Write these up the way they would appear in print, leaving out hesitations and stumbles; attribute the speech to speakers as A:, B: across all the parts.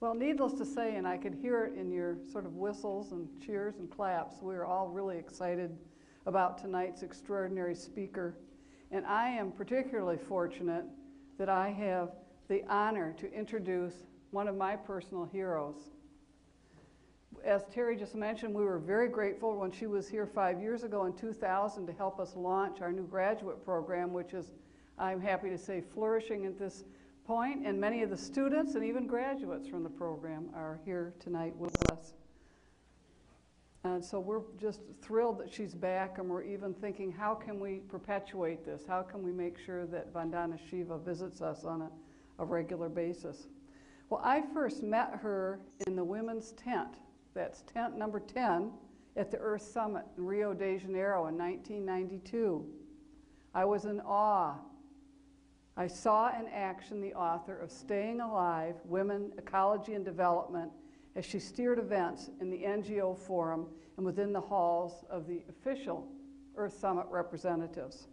A: Well, needless to say, and I could hear it in your sort of whistles and cheers and claps, we are all really excited about tonight's extraordinary speaker. And I am particularly fortunate that I have the honor to introduce one of my personal heroes. As Terry just mentioned, we were very grateful when she was here 5 years ago in 2000 to help us launch our new graduate program, which is, I'm happy to say, flourishing at this point, and many of the students and even graduates from the program are here tonight with us. And so we're just thrilled that she's back, and we're even thinking, how can we perpetuate this? How can we make sure that Vandana Shiva visits us on a regular basis? Well, I first met her in the women's tent. That's tent number 10 at the Earth Summit in Rio de Janeiro in 1992. I was in awe. I saw in action the author of Staying Alive, Women, Ecology and Development as she steered events in the NGO forum and within the halls of the official Earth Summit representatives.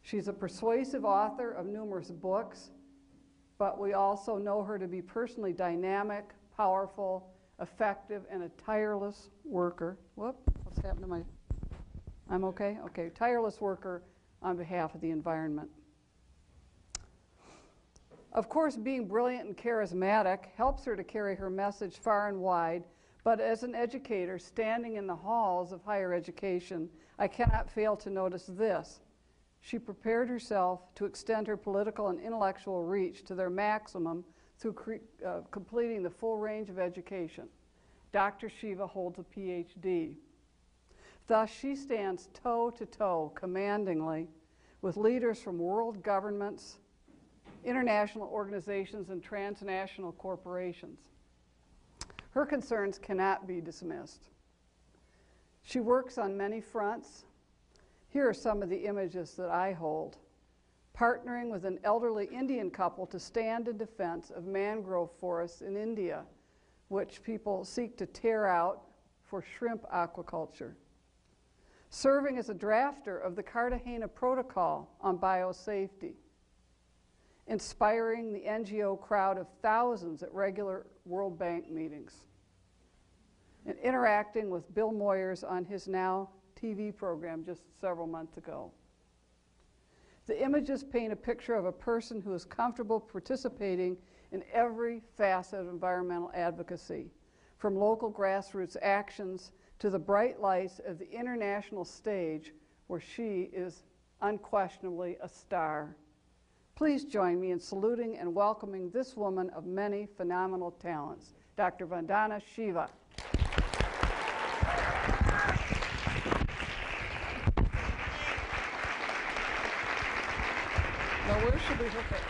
A: She's a persuasive author of numerous books, but we also know her to be personally dynamic, powerful, effective, and a tireless worker. Whoop, what's happened to my, I'm okay? Okay, tireless worker on behalf of the environment. Of course, being brilliant and charismatic helps her to carry her message far and wide, but as an educator standing in the halls of higher education, I cannot fail to notice this. She prepared herself to extend her political and intellectual reach to their maximum through completing the full range of education. Dr. Shiva holds a PhD. Thus, she stands toe-to-toe, commandingly, with leaders from world governments, international organizations, and transnational corporations. Her concerns cannot be dismissed. She works on many fronts. Here are some of the images that I hold. Partnering with an elderly Indian couple to stand in defense of mangrove forests in India, which people seek to tear out for shrimp aquaculture. Serving as a drafter of the Cartagena Protocol on biosafety. Inspiring the NGO crowd of thousands at regular World Bank meetings. And interacting with Bill Moyers on his Now TV program just several months ago. The images paint a picture of a person who is comfortable participating in every facet of environmental advocacy, from local grassroots actions to the bright lights of the international stage where she is unquestionably a star. Please join me in saluting and welcoming this woman of many phenomenal talents, Dr. Vandana Shiva. Now, where should we hook it?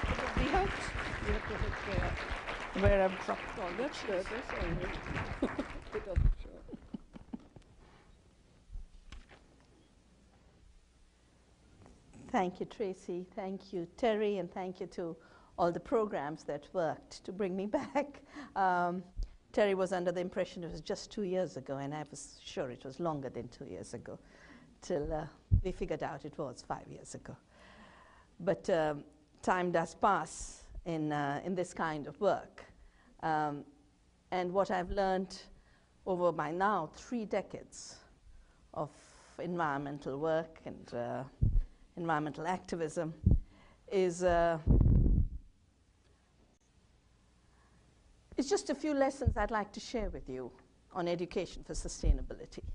A: Should it be hooked? You have to hook that. Where I've dropped. Oh, that's good. That's all right. It doesn't show.
B: Thank you, Tracy. Thank you, Terry, and thank you to all the programs that worked to bring me back. Terry was under the impression it was just 2 years ago, and I was sure it was longer than 2 years ago, till we figured out it was 5 years ago. But time does pass in this kind of work. And what I've learned over my now 3 decades of environmental work and environmental activism is it's just a few lessons I'd like to share with you on education for sustainability,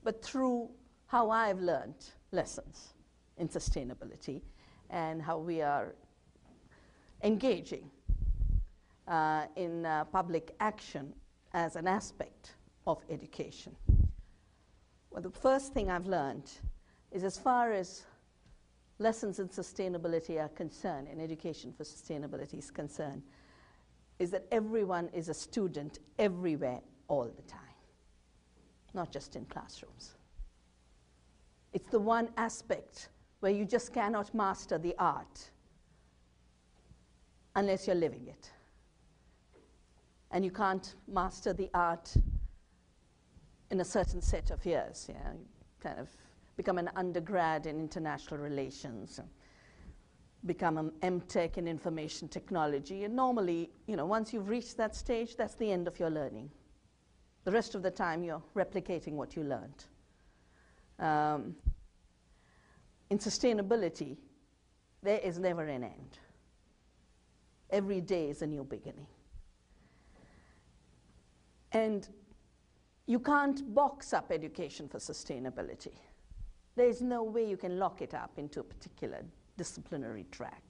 B: but through how I've learned lessons in sustainability and how we are engaging in public action as an aspect of education. Well, the first thing I've learned is, as far as lessons in sustainability are concerned, and education for sustainability is concerned, is that everyone is a student everywhere, all the time, not just in classrooms. It's the one aspect where you just cannot master the art unless you're living it. And you can't master the art in a certain set of years. You kind of become an undergrad in international relations. become an M.Tech in information technology. And normally, you know, once you've reached that stage, that's the end of your learning. The rest of the time, you're replicating what you learned. In sustainability, there is never an end. Every day is a new beginning. And you can't box up education for sustainability. There is no way you can lock it up into a particular disciplinary track.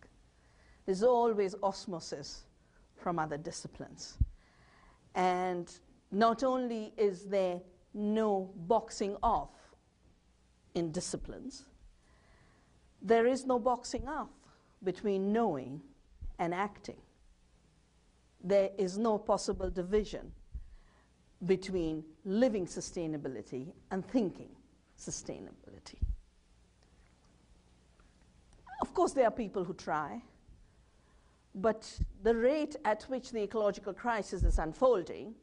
B: There's always osmosis from other disciplines. And not only is there no boxing off in disciplines, there is no boxing off between knowing and acting. There is no possible division between living sustainability and thinking sustainability. Of course, there are people who try, but the rate at which the ecological crisis is unfolding,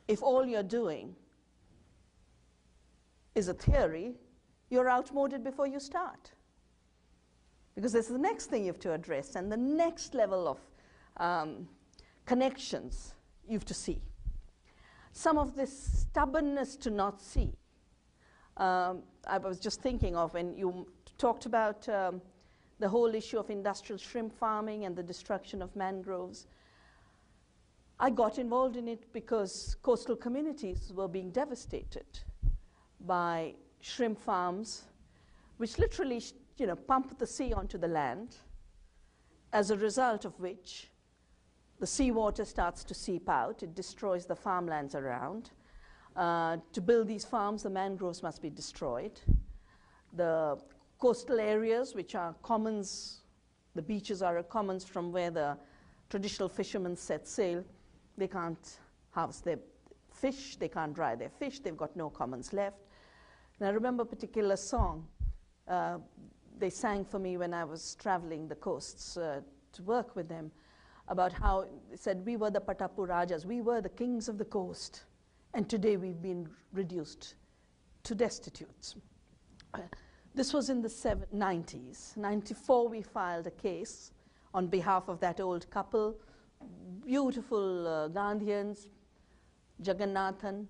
B: if all you're doing is a theory, you're outmoded before you start. Because this is the next thing you have to address, and the next level of connections you have to see. Some of this stubbornness to not see, I was just thinking of when you talked about the whole issue of industrial shrimp farming and the destruction of mangroves. I got involved in it because coastal communities were being devastated by shrimp farms, which literally pump the sea onto the land, as a result of which the seawater starts to seep out. It destroys the farmlands around. To build these farms, the mangroves must be destroyed. The coastal areas, which are commons, the beaches are commons from where the traditional fishermen set sail. They can't harvest their fish, they can't dry their fish, they've got no commons left. And I remember a particular song they sang for me when I was traveling the coasts to work with them, about how they said, we were the Patapu Rajas, we were the kings of the coast, and today we've been reduced to destitutes. This was in the 90s. 94, we filed a case on behalf of that old couple, beautiful Gandhians, Jagannathan,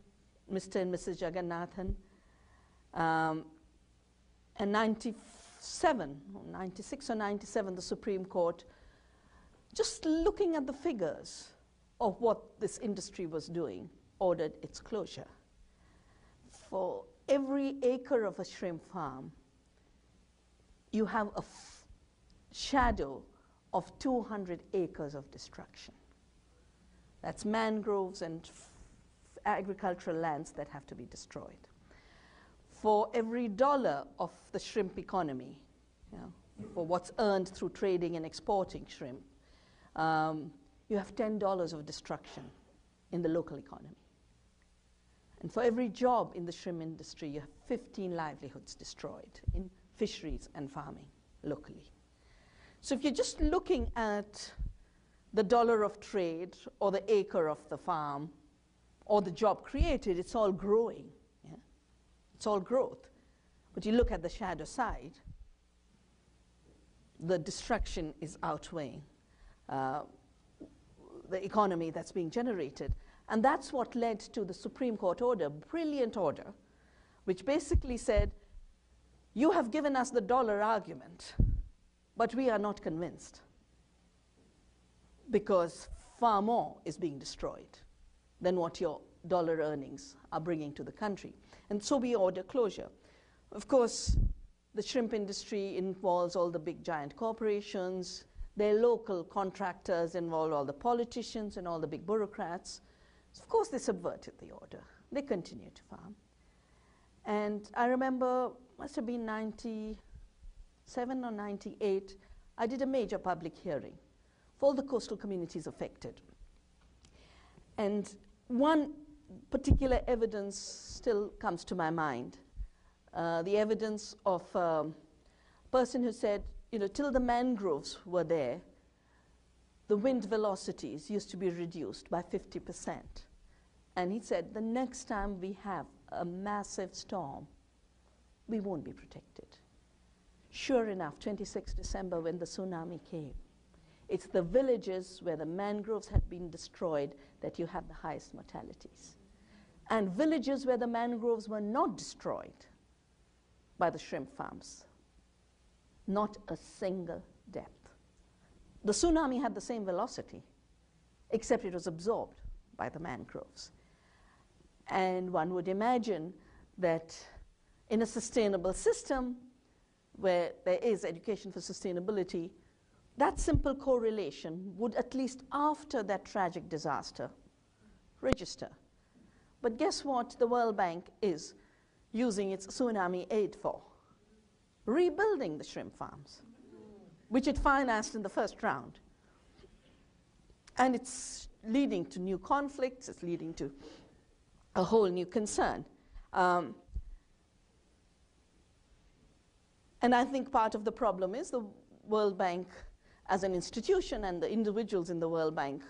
B: Mr. and Mrs. Jagannathan. And 96 or 97, the Supreme Court, just looking at the figures of what this industry was doing, ordered its closure. For every acre of a shrimp farm, you have a shadow of 200 acres of destruction. That's mangroves and agricultural lands that have to be destroyed. For every dollar of the shrimp economy, for what's earned through trading and exporting shrimp, you have $10 of destruction in the local economy. And for every job in the shrimp industry, you have 15 livelihoods destroyed in fisheries and farming locally. So if you're just looking at the dollar of trade or the acre of the farm or the job created, it's all growing. Yeah? It's all growth. But you look at the shadow side, the destruction is outweighing the economy that's being generated. And that's what led to the Supreme Court order, brilliant order, which basically said, you have given us the dollar argument, but we are not convinced, because far more is being destroyed than what your dollar earnings are bringing to the country. And so we order closure. Of course, the shrimp industry involves all the big giant corporations. Their local contractors involve all the politicians and all the big bureaucrats. So of course, they subverted the order. They continue to farm. And I remember, must have been 97 or 98, I did a major public hearing for all the coastal communities affected. And one particular evidence still comes to my mind. The evidence of a person who said, till the mangroves were there, the wind velocities used to be reduced by 50%. And he said, the next time we have a massive storm, we won't be protected. Sure enough, 26 December when the tsunami came, it's the villages where the mangroves had been destroyed that you have the highest mortalities. And villages where the mangroves were not destroyed by the shrimp farms, not a single death. The tsunami had the same velocity, except it was absorbed by the mangroves. And one would imagine that in a sustainable system where there is education for sustainability, that simple correlation would, at least after that tragic disaster, register. But guess what the World Bank is using its tsunami aid for? Rebuilding the shrimp farms, which it financed in the first round. And it's leading to new conflicts, it's leading to a whole new concern. And I think part of the problem is the World Bank as an institution and the individuals in the World Bank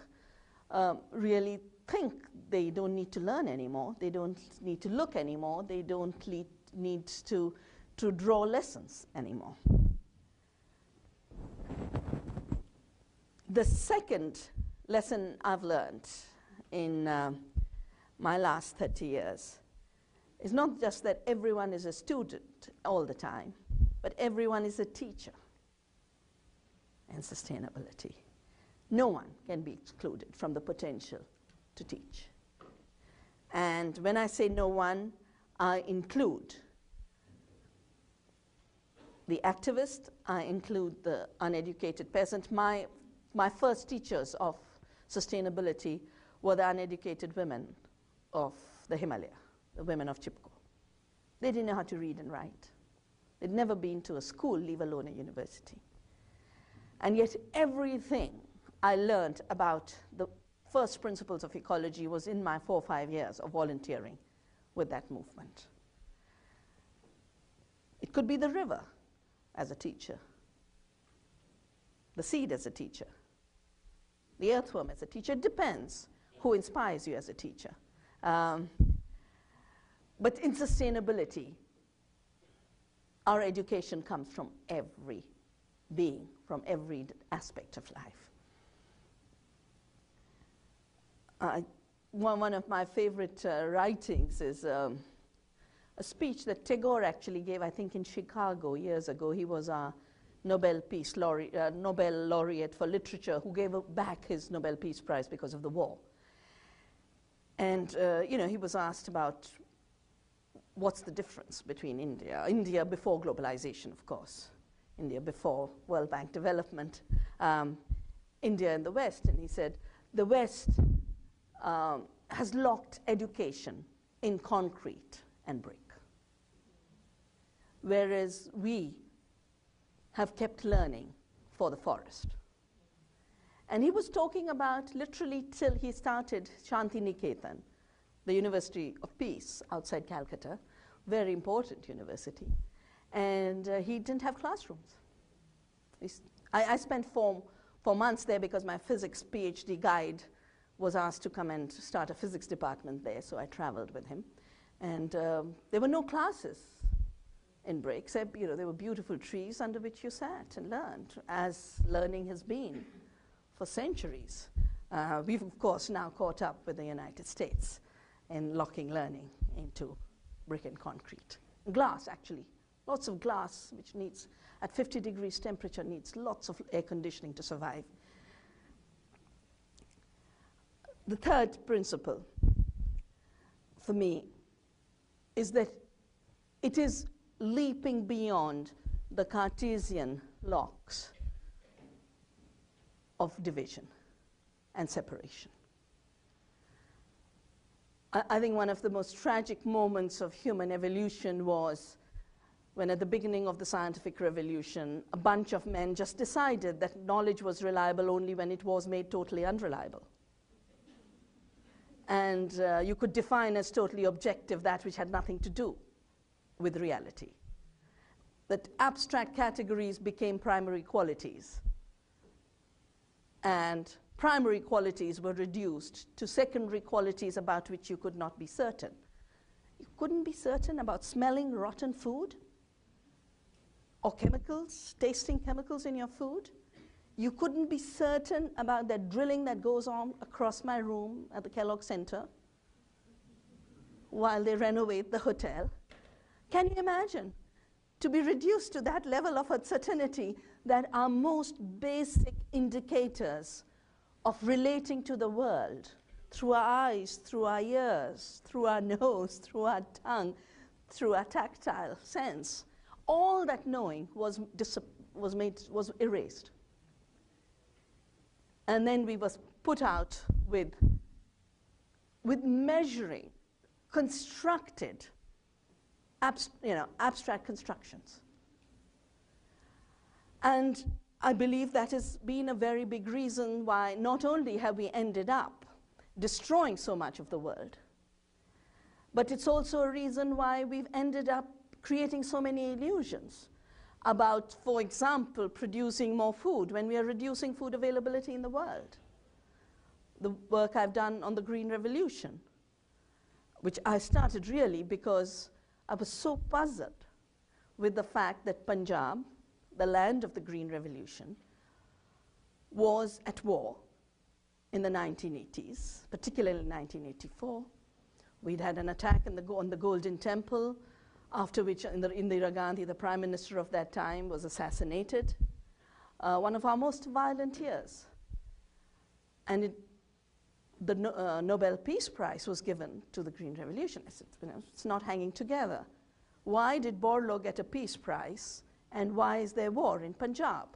B: really think they don't need to learn anymore, they don't need to look anymore, they don't need to draw lessons anymore. The second lesson I've learned in my last 30 years is not just that everyone is a student all the time, but everyone is a teacher in sustainability. No one can be excluded from the potential to teach. And when I say no one, I include the activist, I include the uneducated peasant. My first teachers of sustainability were the uneducated women of the Himalaya, the women of Chipko. They didn't know how to read and write. They'd never been to a school, leave alone a university. And yet everything I learned about the first principles of ecology was in my 4 or 5 years of volunteering with that movement. It could be the river as a teacher, the seed as a teacher, the earthworm as a teacher. It depends who inspires you as a teacher. But in sustainability, our education comes from every being, from every aspect of life. One of my favorite writings is a speech that Tagore actually gave, I think, in Chicago years ago. He was a Nobel laureate for literature who gave back his Nobel Peace Prize because of the war. And he was asked about what's the difference between India before globalization, of course, India before World Bank development, India and the West. And he said, the West has locked education in concrete and brick, whereas we have kept learning for the forest. And he was talking about literally till he started Shanti Niketan, the University of Peace outside Calcutta, very important university. And he didn't have classrooms. I spent 4 months there because my physics PhD guide was asked to come and start a physics department there, so I traveled with him. And there were no classes in brick, except there were beautiful trees under which you sat and learned, as learning has been for centuries. We've, of course, now caught up with the United States in locking learning into brick and concrete. Glass, actually. Lots of glass, which needs, at 50 degrees temperature, needs lots of air conditioning to survive. The third principle for me is that it is leaping beyond the Cartesian locks of division and separation. I think one of the most tragic moments of human evolution was when at the beginning of the scientific revolution, a bunch of men just decided that knowledge was reliable only when it was made totally unreliable. And you could define as totally objective that which had nothing to do with reality. That abstract categories became primary qualities. And primary qualities were reduced to secondary qualities about which you could not be certain. You couldn't be certain about smelling rotten food? or chemicals, tasting chemicals in your food. You couldn't be certain about that drilling that goes on across my room at the Kellogg Center while they renovate the hotel. Can you imagine? To be reduced to that level of uncertainty, that our most basic indicators of relating to the world, through our eyes, through our ears, through our nose, through our tongue, through our tactile sense, all that knowing was erased. And then we was put out with measuring, constructed, abstract constructions. And I believe that has been a very big reason why not only have we ended up destroying so much of the world, but it's also a reason why we've ended up creating so many illusions about, for example, producing more food when we are reducing food availability in the world. The work I've done on the Green Revolution, which I started really because I was so puzzled with the fact that Punjab, the land of the Green Revolution, was at war in the 1980s, particularly 1984. We'd had an attack on the Golden Temple, after which Indira Gandhi, the prime minister of that time, was assassinated. One of our most violent years. And the Nobel Peace Prize was given to the Green Revolution. I said, it's not hanging together. Why did Borlaug get a peace prize, and why is there war in Punjab?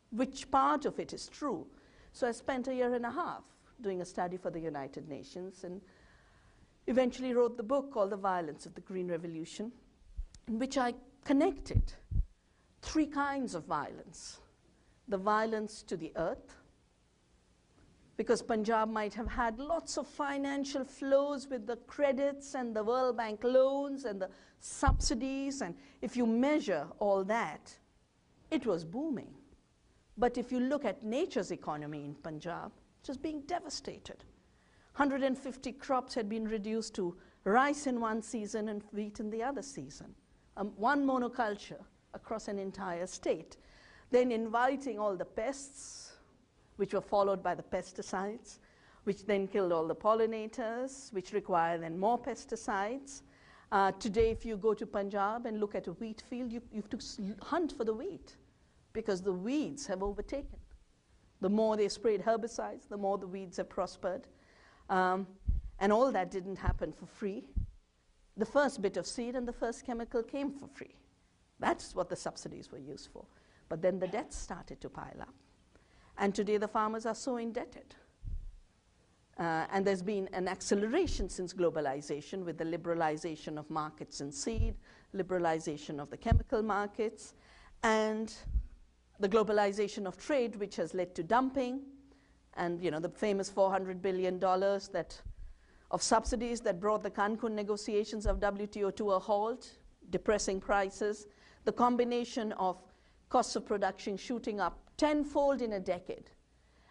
B: Which part of it is true? So I spent a year and a half doing a study for the United Nations, and eventually wrote the book called The Violence of the Green Revolution, in which I connected three kinds of violence. The violence to the earth, because Punjab might have had lots of financial flows with the credits and the World Bank loans and the subsidies, and if you measure all that, it was booming. But if you look at nature's economy in Punjab, it was being devastated. 150 crops had been reduced to rice in one season and wheat in the other season. One monoculture across an entire state. Then inviting all the pests, which were followed by the pesticides, which then killed all the pollinators, which require then more pesticides. Today, if you go to Punjab and look at a wheat field, you have to hunt for the wheat because the weeds have overtaken. The more they sprayed herbicides, the more the weeds have prospered. And all that didn't happen for free. The first bit of seed and the first chemical came for free. That's what the subsidies were used for. But then the debts started to pile up. And today the farmers are so indebted. And there's been an acceleration since globalization with the liberalization of markets in seed, liberalization of the chemical markets, and the globalization of trade, which has led to dumping, and the famous $400 billion of subsidies that brought the Cancun negotiations of WTO to a halt, depressing prices, the combination of costs of production shooting up tenfold in a decade,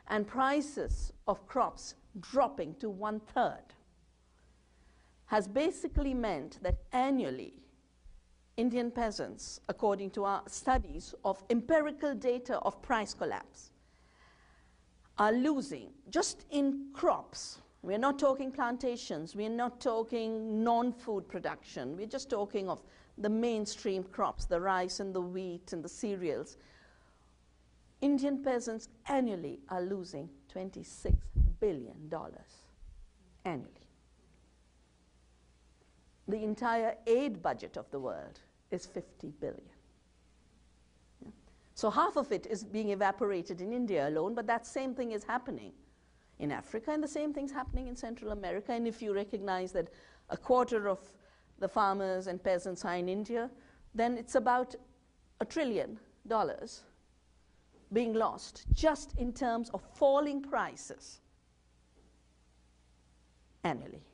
B: and prices of crops dropping to 1/3, has basically meant that annually Indian peasants, according to our studies of empirical data of price collapse, are losing, just in crops. We're not talking plantations, we're not talking non-food production, we're just talking of the mainstream crops, the rice and the wheat and the cereals. Indian peasants annually are losing $26 billion annually. The entire aid budget of the world is $50 billion. Yeah. So half of it is being evaporated in India alone, but that same thing is happening in Africa, and the same thing's happening in Central America. And if you recognize that a quarter of the farmers and peasants are in India, then it's about $1 trillion being lost just in terms of falling prices annually.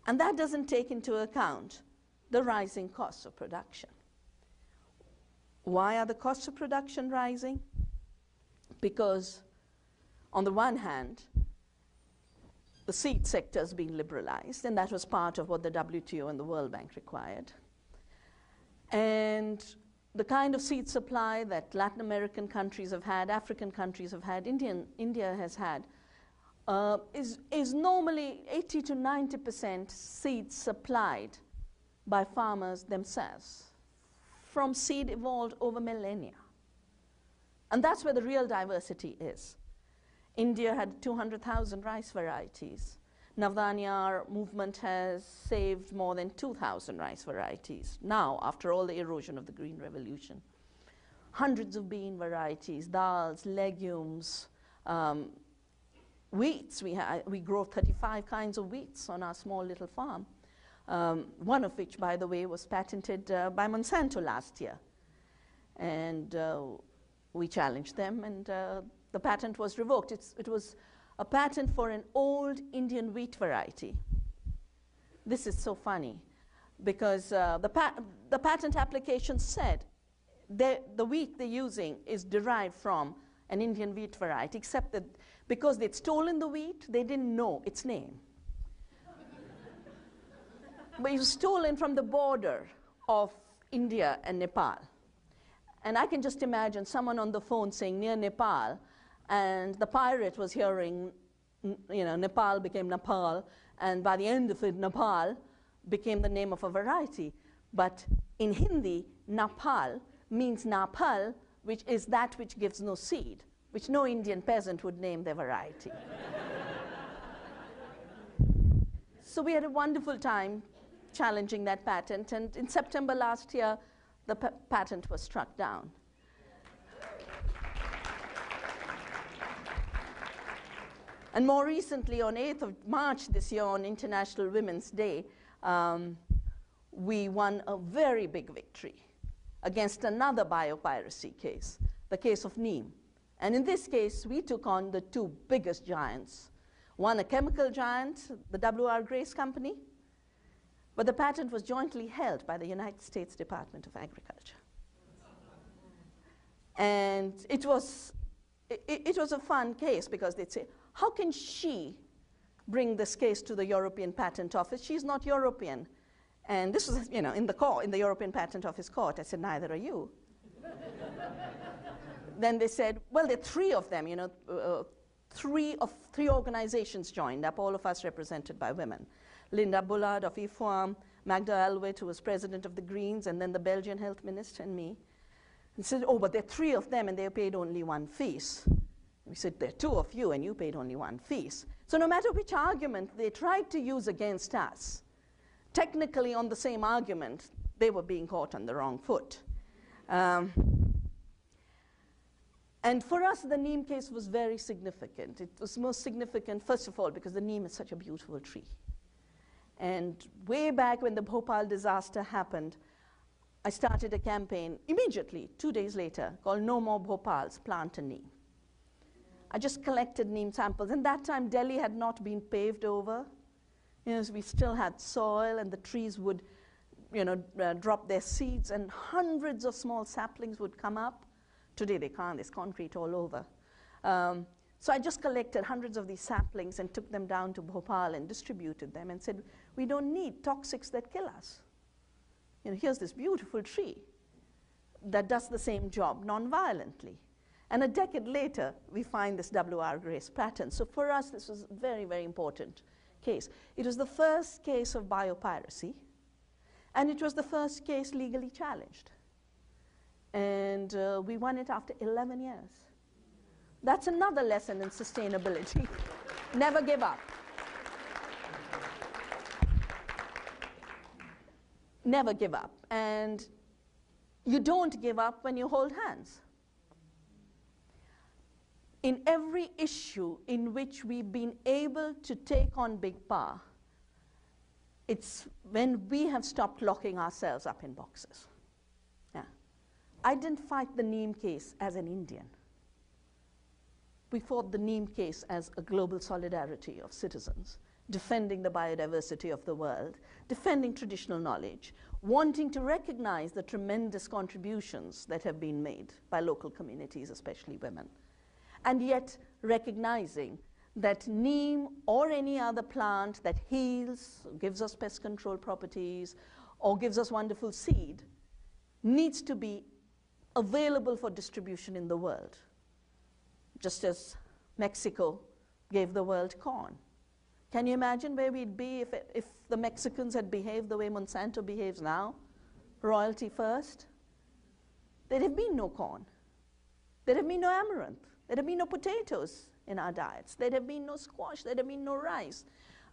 B: And that doesn't take into account the rising costs of production. Why are the costs of production rising? Because on the one hand, the seed sector is being liberalized, and that was part of what the WTO and the World Bank required. And the kind of seed supply that Latin American countries have had, African countries have had, India has had, is normally 80 to 90% seeds supplied by farmers themselves from seed evolved over millennia. And that's where the real diversity is. India had 200,000 rice varieties. Navdanya movement has saved more than 2,000 rice varieties now, after all the erosion of the Green Revolution. Hundreds of bean varieties, dals, legumes, wheats. We grow 35 kinds of wheats on our small little farm, one of which, by the way, was patented by Monsanto last year. And we challenged them, and the patent was revoked. It was a patent for an old Indian wheat variety. This is so funny, because the patent application said the wheat they're using is derived from an Indian wheat variety, except that because they'd stolen the wheat, they didn't know its name. But it was stolen from the border of India and Nepal. And I can just imagine someone on the phone saying near Nepal, and the pirate was hearing, Nepal became Nepal, and by the end of it, Nepal became the name of a variety. But in Hindi, Nepal means Napal, which is that which gives no seed, which no Indian peasant would name their variety. So we had a wonderful time challenging that patent, and in September last year, the patent was struck down. And more recently, on 8th of March this year, on International Women's Day, we won a very big victory against another biopiracy case, the case of neem. And in this case, we took on the two biggest giants. One, a chemical giant, the W.R. Grace Company, but the patent was jointly held by the United States Department of Agriculture. And it was a fun case, because they'd say, how can she bring this case to the European Patent Office? She's not European. And this was, in the European Patent Office court. I said, neither are you. Then they said, well, there are three of them, three organizations joined up, all of us represented by women. Linda Bullard of IFOAM, Magda Alwet, who was president of the Greens, and then the Belgian health minister, and me. And said, oh, but there are three of them, and they paid only one fees. We said, there are two of you, and you paid only one fees. So no matter which argument they tried to use against us, technically on the same argument, they were being caught on the wrong foot. And for us, the neem case was very significant. It was most significant, first of all, because the neem is such a beautiful tree. And way back when the Bhopal disaster happened, I started a campaign immediately, 2 days later, called No More Bhopals, Plant a Neem. I just collected neem samples. And that time, Delhi had not been paved over. So we still had soil, and the trees would drop their seeds, and hundreds of small saplings would come up. Today they can't, there's concrete all over. So I just collected hundreds of these saplings and took them down to Bhopal and distributed them and said, we don't need toxics that kill us. Here's this beautiful tree that does the same job non-violently. And a decade later, we find this W.R. Grace patent. So for us, this was a very, very important case. It was the first case of biopiracy, and it was the first case legally challenged. And we won it after 11 years. That's another lesson in sustainability. Never give up. Never give up. And you don't give up when you hold hands. In every issue in which we've been able to take on big power, it's when we have stopped locking ourselves up in boxes. I didn't fight the neem case as an Indian. We fought the neem case as a global solidarity of citizens, defending the biodiversity of the world, defending traditional knowledge, wanting to recognize the tremendous contributions that have been made by local communities, especially women, and yet recognizing that neem or any other plant that heals, gives us pest control properties, or gives us wonderful seed, needs to be available for distribution in the world, just as Mexico gave the world corn. Can you imagine where we'd be if the Mexicans had behaved the way Monsanto behaves now? Royalty first? There'd have been no corn. There'd have been no amaranth. There'd have been no potatoes in our diets. There'd have been no squash. There'd have been no rice.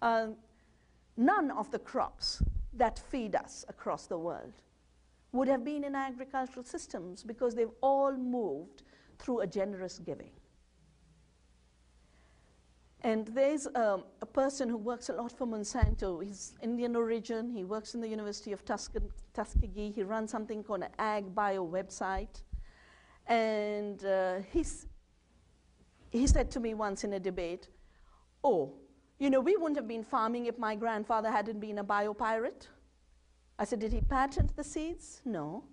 B: None of the crops that feed us across the world would have been in agricultural systems because they've all moved through a generous giving. And there's a person who works a lot for Monsanto. He's Indian origin. He works in the University of Tuskegee. He runs something called an Ag Bio website. And he said to me once in a debate, oh, you know, we wouldn't have been farming if my grandfather hadn't been a biopirate. I said, did he patent the seeds? No.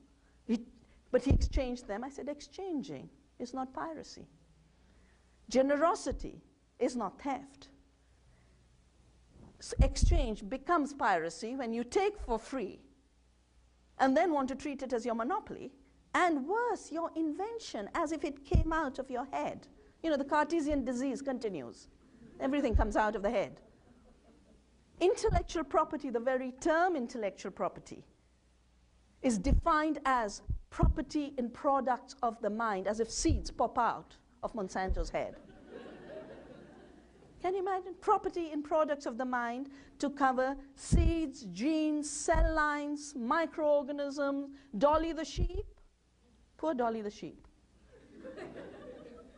B: But he exchanged them. I said, exchanging is not piracy. Generosity is not theft. So exchange becomes piracy when you take for free and then want to treat it as your monopoly, and worse, your invention, as if it came out of your head. You know, the Cartesian disease continues. Everything comes out of the head. Intellectual property, the very term intellectual property, is defined as property in products of the mind, as if seeds pop out of Monsanto's head. Can you imagine? Property in products of the mind to cover seeds, genes, cell lines, microorganisms, Dolly the sheep. Poor Dolly the sheep.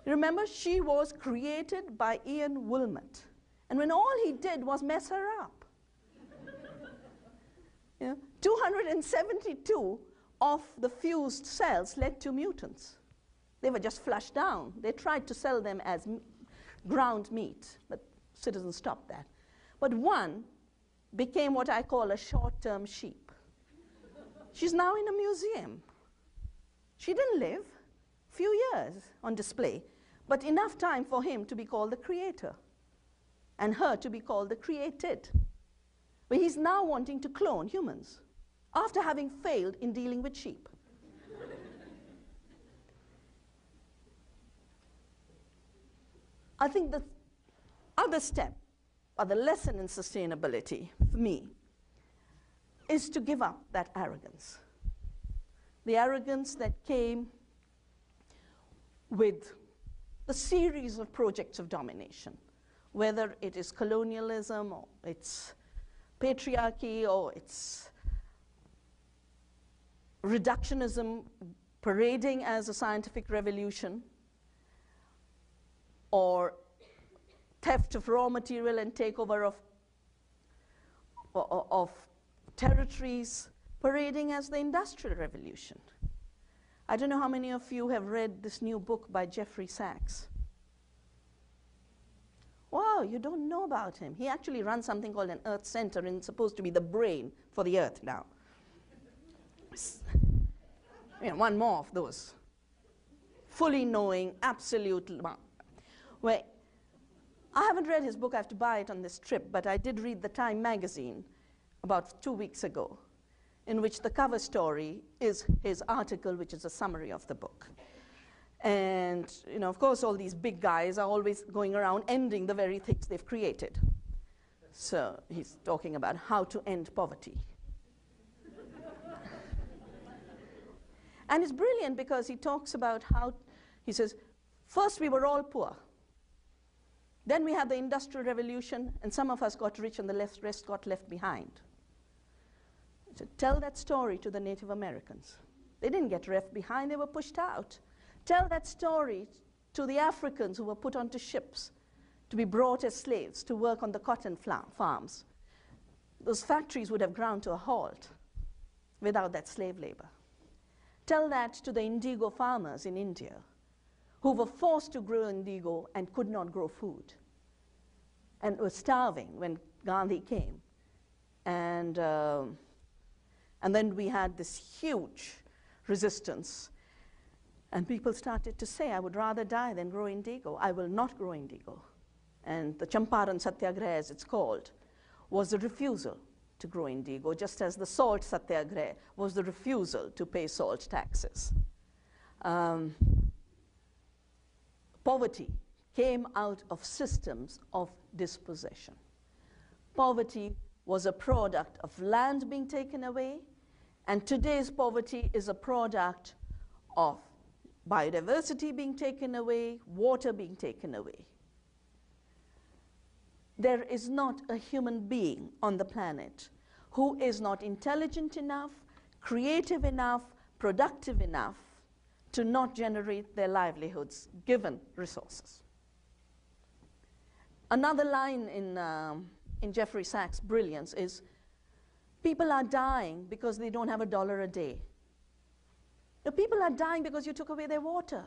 B: Remember, she was created by Ian Wilmot. And when all he did was mess her up. 272 of the fused cells led to mutants. They were just flushed down. They tried to sell them as ground meat, but citizens stopped that. But one became what I call a short-term sheep. She's now in a museum. She didn't live a few years on display, but enough time for him to be called the creator and her to be called the created. But he's now wanting to clone humans after having failed in dealing with sheep. I think the other step, or the lesson in sustainability for me, is to give up that arrogance. The arrogance that came with the series of projects of domination, whether it is colonialism or it's patriarchy or it's reductionism parading as a scientific revolution, or theft of raw material and takeover of territories parading as the Industrial Revolution. I don't know how many of you have read this new book by Jeffrey Sachs. Wow, you don't know about him. He actually runs something called an Earth Center, and it's supposed to be the brain for the Earth now. One more of those. Fully knowing, absolute. Well, I haven't read his book. I have to buy it on this trip, but I did read the Time magazine about 2 weeks ago, in which the cover story is his article, which is a summary of the book. And, of course, all these big guys are always going around ending the very things they've created. So he's talking about how to end poverty. And it's brilliant because he talks about how, he says, first we were all poor. Then we had the Industrial Revolution, and some of us got rich and the rest got left behind. So tell that story to the Native Americans. They didn't get left behind, they were pushed out. Tell that story to the Africans who were put onto ships to be brought as slaves to work on the cotton farms. Those factories would have ground to a halt without that slave labor. Tell that to the indigo farmers in India who were forced to grow indigo and could not grow food and were starving when Gandhi came. And then we had this huge resistance. And people started to say, I would rather die than grow indigo. I will not grow indigo. And the Champaran Satyagraha, as it's called, was the refusal to grow indigo, just as the salt Satyagraha was the refusal to pay salt taxes. poverty came out of systems of dispossession. Poverty was a product of land being taken away, and today's poverty is a product of biodiversity being taken away, water being taken away. There is not a human being on the planet who is not intelligent enough, creative enough, productive enough to not generate their livelihoods given resources. Another line in Jeffrey Sachs' brilliance is, people are dying because they don't have $1 a day. The people are dying because you took away their water.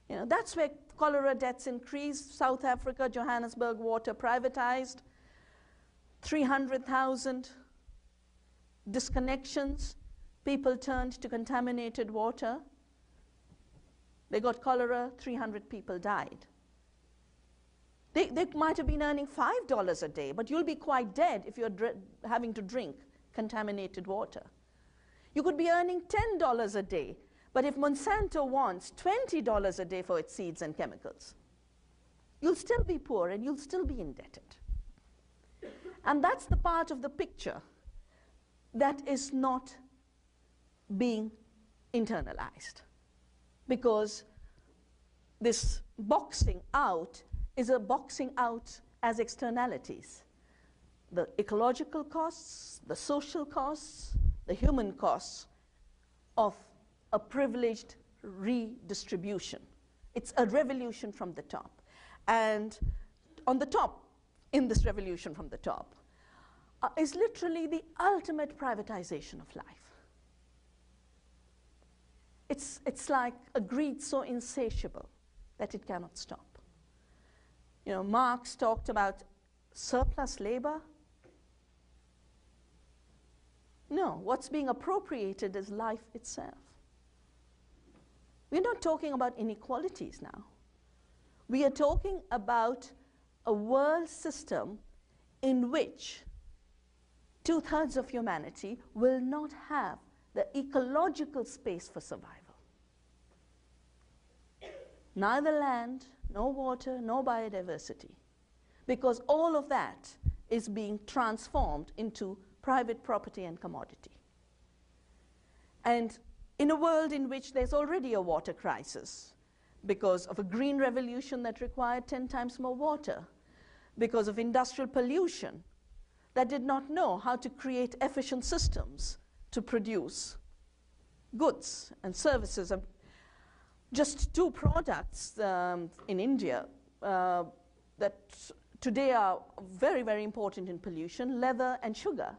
B: You know, that's where cholera deaths increased. South Africa, Johannesburg water privatized. 300,000 disconnections. People turned to contaminated water. They got cholera, 300 people died. They might have been earning $5 a day, but you'll be quite dead if you're having to drink contaminated water. You could be earning $10 a day, but if Monsanto wants $20 a day for its seeds and chemicals, you'll still be poor and you'll still be indebted. And that's the part of the picture that is not being internalized, because this boxing out is a boxing out as externalities. The ecological costs, the social costs, the human costs of a privileged redistribution. It's a revolution from the top. And on the top, in this revolution from the top, is literally the ultimate privatization of life. It's like a greed so insatiable that it cannot stop. You know, Marx talked about surplus labor. No, what's being appropriated is life itself. We're not talking about inequalities now. We are talking about a world system in which 2/3 of humanity will not have the ecological space for survival. Neither land, no water, no biodiversity, because all of that is being transformed into private property and commodity. And in a world in which there's already a water crisis because of a green revolution that required 10 times more water, because of industrial pollution that did not know how to create efficient systems to produce goods and services. Just two products in India that today are very, very important in pollution: leather and sugar.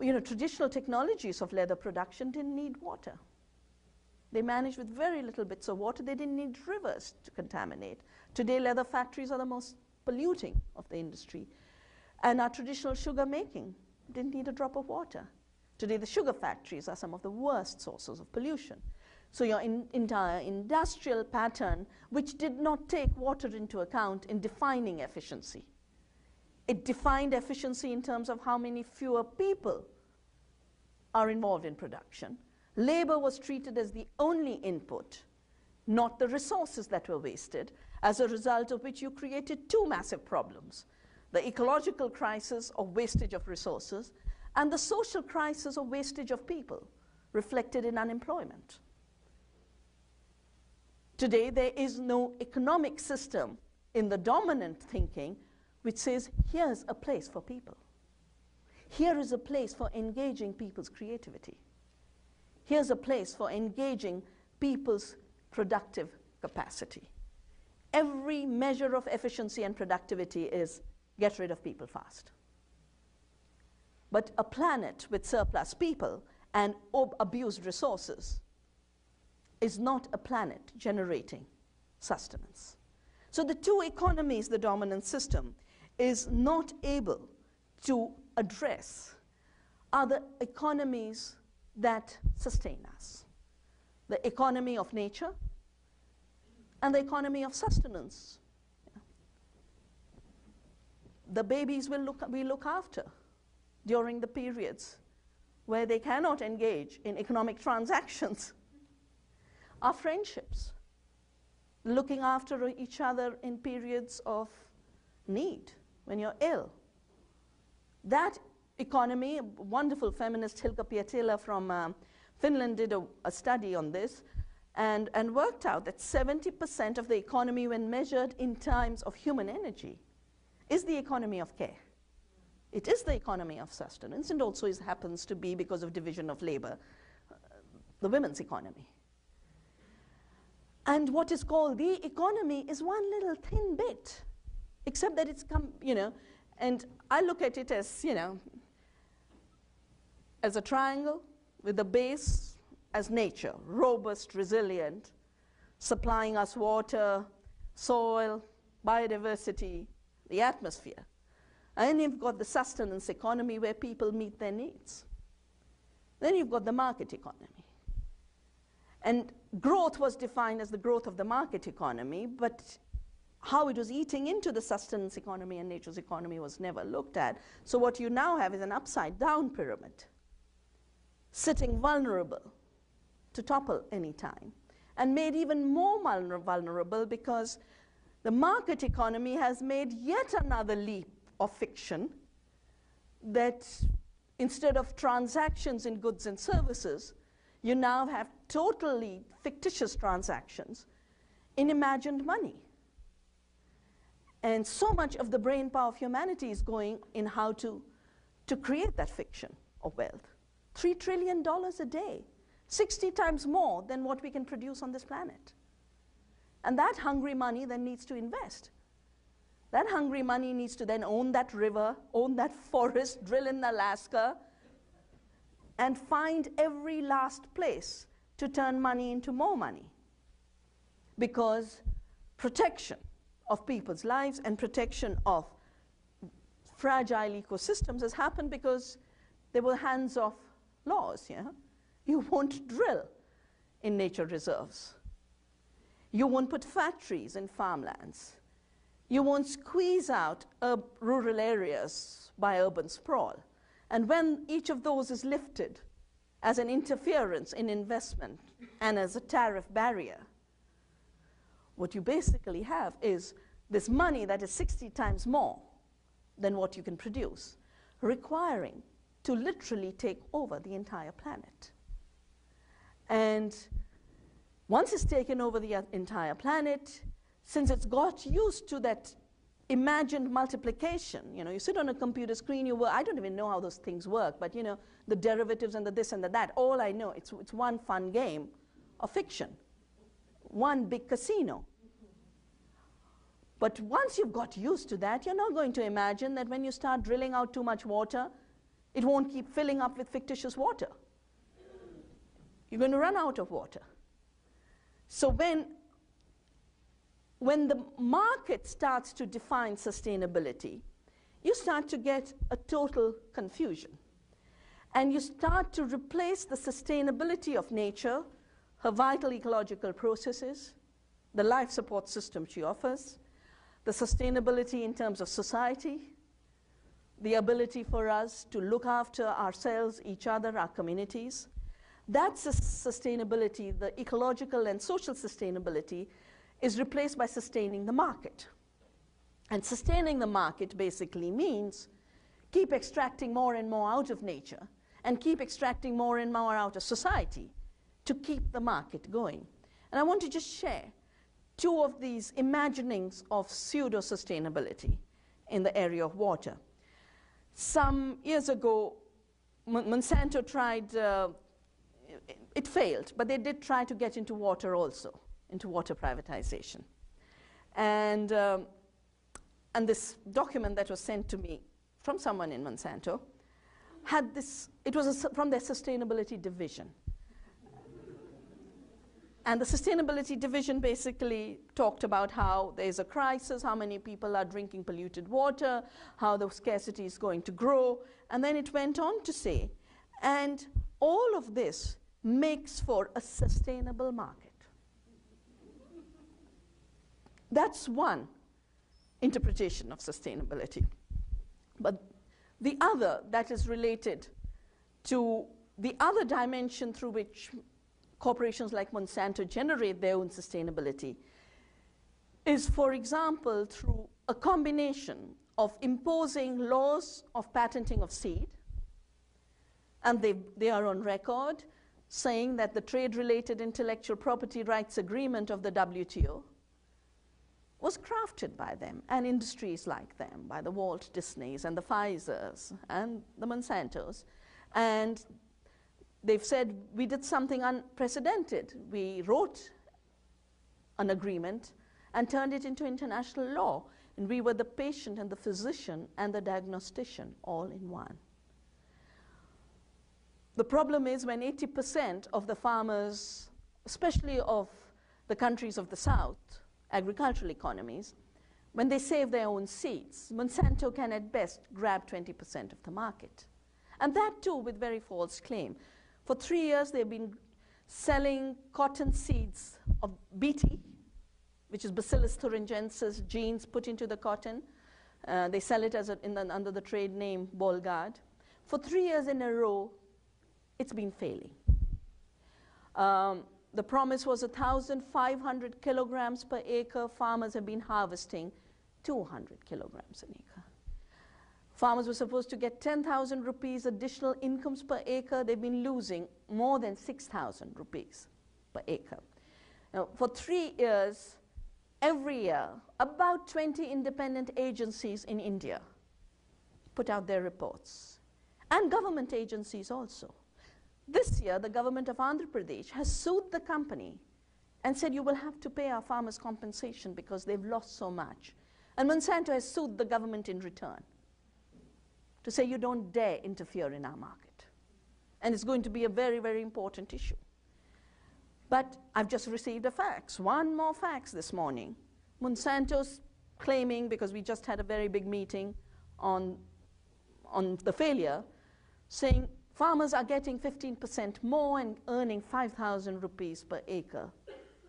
B: You know, traditional technologies of leather production didn't need water. They managed with very little bits of water. They didn't need rivers to contaminate. Today, leather factories are the most polluting of the industry. And our traditional sugar making didn't need a drop of water. Today, the sugar factories are some of the worst sources of pollution. So your entire industrial pattern, which did not take water into account in defining efficiency. It defined efficiency in terms of how many fewer people are involved in production. Labor was treated as the only input, not the resources that were wasted, as a result of which you created two massive problems: the ecological crisis of wastage of resources and the social crisis of wastage of people, reflected in unemployment. Today, there is no economic system in the dominant thinking which says, here's a place for people. Here is a place for engaging people's creativity. Here's a place for engaging people's productive capacity. Every measure of efficiency and productivity is get rid of people fast. But a planet with surplus people and abused resources is not a planet generating sustenance. So the two economies the dominant system is not able to address are the economies that sustain us: the economy of nature and the economy of sustenance. The babies we look after during the periods where they cannot engage in economic transactions are friendships, looking after each other in periods of need, when you're ill. That economy, a wonderful feminist, Hilkka Pietila from Finland did a study on this and worked out that 70% of the economy, when measured in terms of human energy, is the economy of care. It is the economy of sustenance, and also happens to be, because of division of labor, the women's economy. And what is called the economy is one little thin bit, except that it's and I look at it as, as a triangle with the base as nature, robust, resilient, supplying us water, soil, biodiversity, the atmosphere. And then you've got the sustenance economy where people meet their needs. Then you've got the market economy. And growth was defined as the growth of the market economy, but how it was eating into the sustenance economy and nature's economy was never looked at. So what you now have is an upside-down pyramid, sitting vulnerable to topple any time, and made even more vulnerable because the market economy has made yet another leap of fiction, that instead of transactions in goods and services, you now have totally fictitious transactions in imagined money. And so much of the brain power of humanity is going in how to create that fiction of wealth. $3 trillion a day, 60 times more than what we can produce on this planet. And that hungry money then needs to invest. That hungry money needs to then own that river, own that forest, drill in Alaska, and find every last place to turn money into more money. Because protection of people's lives and protection of fragile ecosystems has happened because there were hands-off laws. You won't drill in nature reserves. You won't put factories in farmlands. You won't squeeze out rural areas by urban sprawl. And when each of those is lifted as an interference in investment and as a tariff barrier, what you basically have is this money that is 60 times more than what you can produce, requiring to literally take over the entire planet. And once it's taken over the entire planet, since it's got used to that imagined multiplication, you sit on a computer screen, I don't even know how those things work, but the derivatives and the this and the that, all I know, it's one fun game of fiction, one big casino. But once you've got used to that, you're not going to imagine that when you start drilling out too much water, it won't keep filling up with fictitious water. You're going to run out of water. So when the market starts to define sustainability, you start to get a total confusion. And you start to replace the sustainability of nature, her vital ecological processes, the life support system she offers, the sustainability in terms of society, the ability for us to look after ourselves, each other, our communities. That's the sustainability, the ecological and social sustainability, is replaced by sustaining the market. And sustaining the market basically means keep extracting more and more out of nature and keep extracting more and more out of society to keep the market going. And I want to just share two of these imaginings of pseudo-sustainability in the area of water. Some years ago, Monsanto tried, it failed, but they did try to get into water also, into water privatization. And this document that was sent to me from someone in Monsanto had this, it was from their sustainability division. And the sustainability division basically talked about how there's a crisis, how many people are drinking polluted water, how the scarcity is going to grow. And then it went on to say, and all of this makes for a sustainable market. That's one interpretation of sustainability. But the other that is related to the other dimension through which corporations like Monsanto generate their own sustainability is, for example, through a combination of imposing laws of patenting of seed, and they are on record saying that the trade-related intellectual property rights agreement of the WTO was crafted by them and industries like them, by the Walt Disneys and the Pfizers and the Monsantos. And they've said, we did something unprecedented. We wrote an agreement and turned it into international law. And we were the patient and the physician and the diagnostician all in one. The problem is when 80% of the farmers, especially of the countries of the South, agricultural economies, when they save their own seeds, Monsanto can at best grab 20% of the market. And that too with very false claim. For 3 years they've been selling cotton seeds of Bt, which is Bacillus thuringiensis genes put into the cotton. They sell it as under the trade name Bolgard. For 3 years in a row, it's been failing. The promise was 1,500 kilograms per acre. Farmers have been harvesting 200 kilograms an acre. Farmers were supposed to get 10,000 rupees additional incomes per acre. They've been losing more than 6,000 rupees per acre. Now, for 3 years, every year, about 20 independent agencies in India put out their reports, and government agencies also. This year, the government of Andhra Pradesh has sued the company and said, you will have to pay our farmers compensation because they've lost so much. And Monsanto has sued the government in return to say, you don't dare interfere in our market. And it's going to be a very, very important issue. But I've just received a fax, one more fax this morning. Monsanto's claiming, because we just had a very big meeting on the failure, saying farmers are getting 15% more and earning 5,000 rupees per acre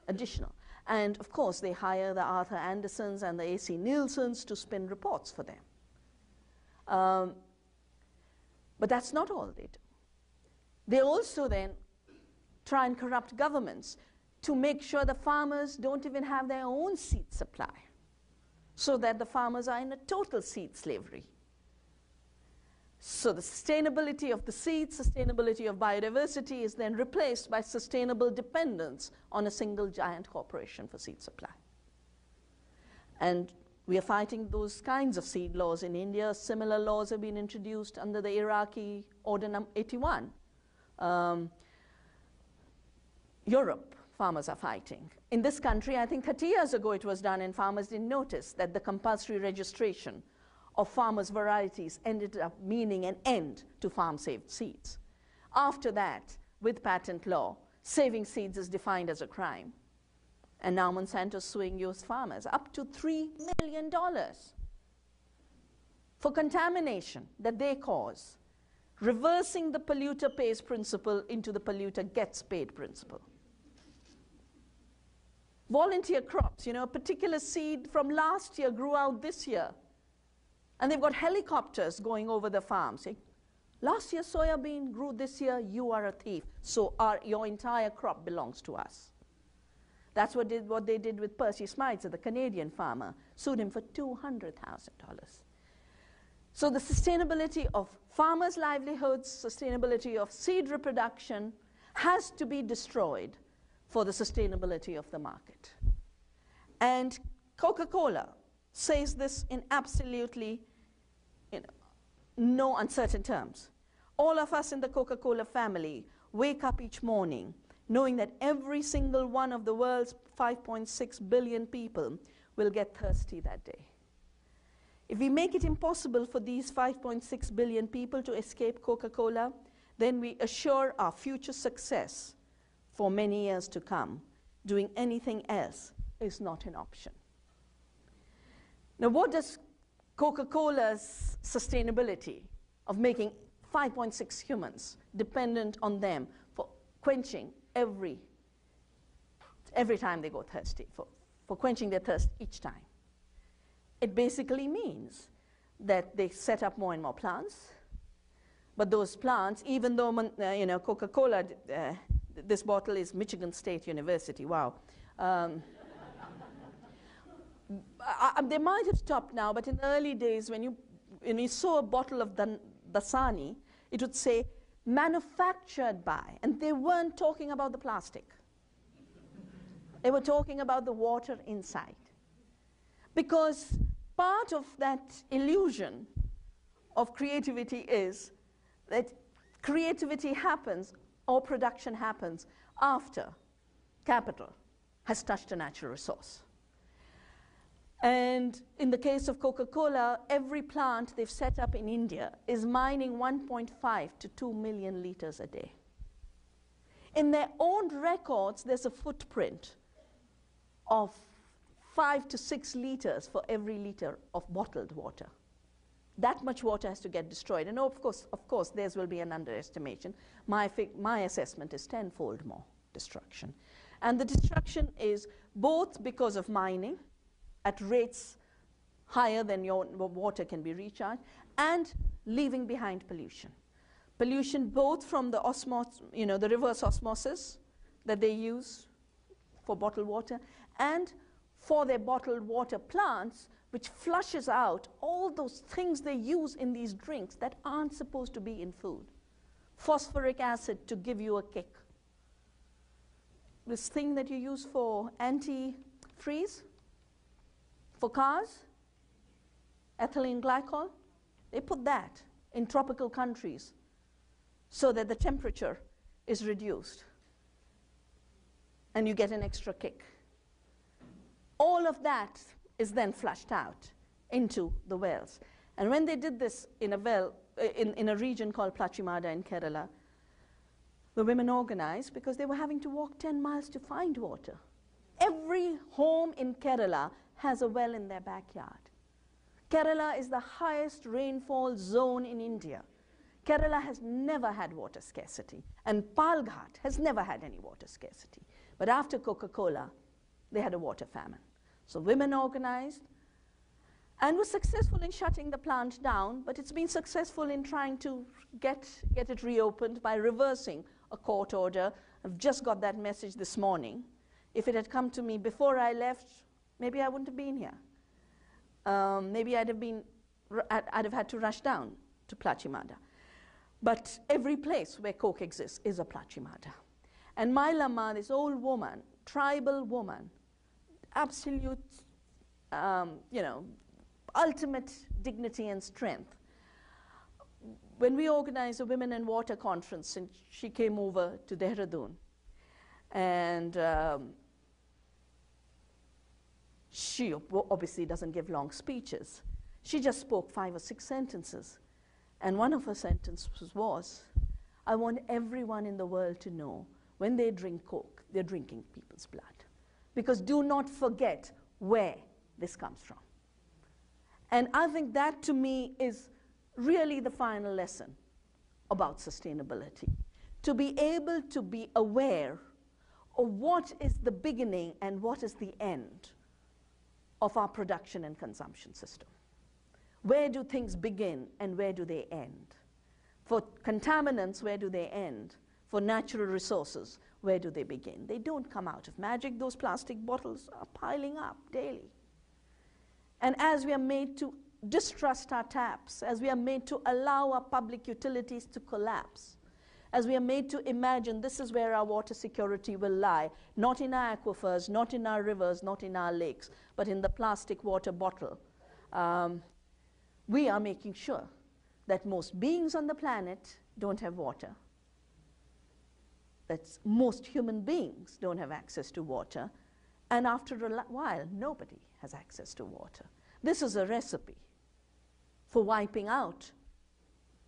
B: additional. And of course, they hire the Arthur Andersons and the A.C. Nielsen's to spin reports for them. But that's not all they do. They also then try and corrupt governments to make sure the farmers don't even have their own seed supply, so that the farmers are in a total seed slavery. So the sustainability of the seeds, sustainability of biodiversity is then replaced by sustainable dependence on a single giant corporation for seed supply. And we are fighting those kinds of seed laws in India. Similar laws have been introduced under the Iraqi Order No. 81. Europe, farmers are fighting. In this country, I think 30 years ago it was done, and farmers didn't notice that the compulsory registration of farmers' varieties ended up meaning an end to farm-saved seeds. After that, with patent law, saving seeds is defined as a crime. And now Monsanto's suing US farmers up to $3 million for contamination that they cause, reversing the polluter pays principle into the polluter gets paid principle. Volunteer crops, you know, a particular seed from last year grew out this year. And they've got helicopters going over the farm saying, last year soybean grew this year, you are a thief. So your entire crop belongs to us. That's what they did with Percy Smites, the Canadian farmer, sued him for $200,000. So the sustainability of farmers' livelihoods, sustainability of seed reproduction has to be destroyed for the sustainability of the market. And Coca-Cola says this in absolutely no uncertain terms. All of us in the Coca-Cola family wake up each morning knowing that every single one of the world's 5.6 billion people will get thirsty that day. If we make it impossible for these 5.6 billion people to escape Coca-Cola, then we assure our future success for many years to come. Doing anything else is not an option. Now, what does Coca-Cola's sustainability of making 5.6 humans dependent on them for quenching every time they go thirsty, for quenching their thirst each time? It basically means that they set up more and more plants, but those plants, even though Coca-Cola This bottle is Michigan State University, wow. They might have stopped now, but in the early days when you saw a bottle of Dasani, it would say manufactured by, and they weren't talking about the plastic. They were talking about the water inside. Because part of that illusion of creativity is that creativity happens or production happens after capital has touched a natural resource. And in the case of Coca-Cola, every plant they've set up in India is mining 1.5 to 2 million liters a day. In their own records, there's a footprint of 5 to 6 liters for every liter of bottled water. That much water has to get destroyed. And of course, theirs will be an underestimation. My assessment is tenfold more destruction. And the destruction is both because of mining at rates higher than your water can be recharged, and leaving behind pollution. Pollution both from the the reverse osmosis that they use for bottled water, and for their bottled water plants, which flushes out all those things they use in these drinks that aren't supposed to be in food. Phosphoric acid to give you a kick. This thing that you use for anti-freeze, for cars, ethylene glycol, they put that in tropical countries so that the temperature is reduced and you get an extra kick. All of that is then flushed out into the wells. And when they did this in a well, in a region called Plachimada in Kerala, the women organized because they were having to walk 10 miles to find water. Every home in Kerala has a well in their backyard. Kerala is the highest rainfall zone in India. Kerala has never had water scarcity, and Palghat has never had any water scarcity. But after Coca-Cola, they had a water famine. So women organized and was successful in shutting the plant down, but it's been successful in trying to get it reopened by reversing a court order. I've just got that message this morning. If it had come to me before I left, maybe I wouldn't have been here. Maybe I'd have had to rush down to Plachimada. But every place where Coke exists is a Plachimada. And my Lama, this old woman, tribal woman, absolute, ultimate dignity and strength. When we organized a Women in Water conference, and she came over to Dehradun, and she obviously doesn't give long speeches. She just spoke 5 or 6 sentences. And one of her sentences was, I want everyone in the world to know when they drink Coke, they're drinking people's blood. Because do not forget where this comes from. And I think that to me is really the final lesson about sustainability. To be able to be aware of what is the beginning and what is the end of our production and consumption system. Where do things begin and where do they end? For contaminants, where do they end? For natural resources, where do they begin? They don't come out of magic. Those plastic bottles are piling up daily. And as we are made to distrust our taps, as we are made to allow our public utilities to collapse, as we are made to imagine this is where our water security will lie, not in our aquifers, not in our rivers, not in our lakes, but in the plastic water bottle, we are making sure that most beings on the planet don't have water, that most human beings don't have access to water, and after a while, nobody has access to water. This is a recipe for wiping out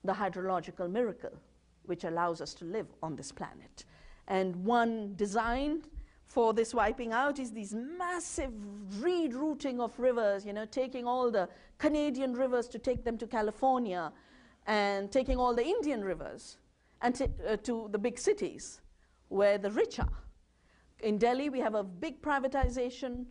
B: the hydrological miracle which allows us to live on this planet. And one design for this wiping out is these massive rerouting of rivers, taking all the Canadian rivers to take them to California, and taking all the Indian rivers and to the big cities where the rich are. In Delhi, we have a big privatization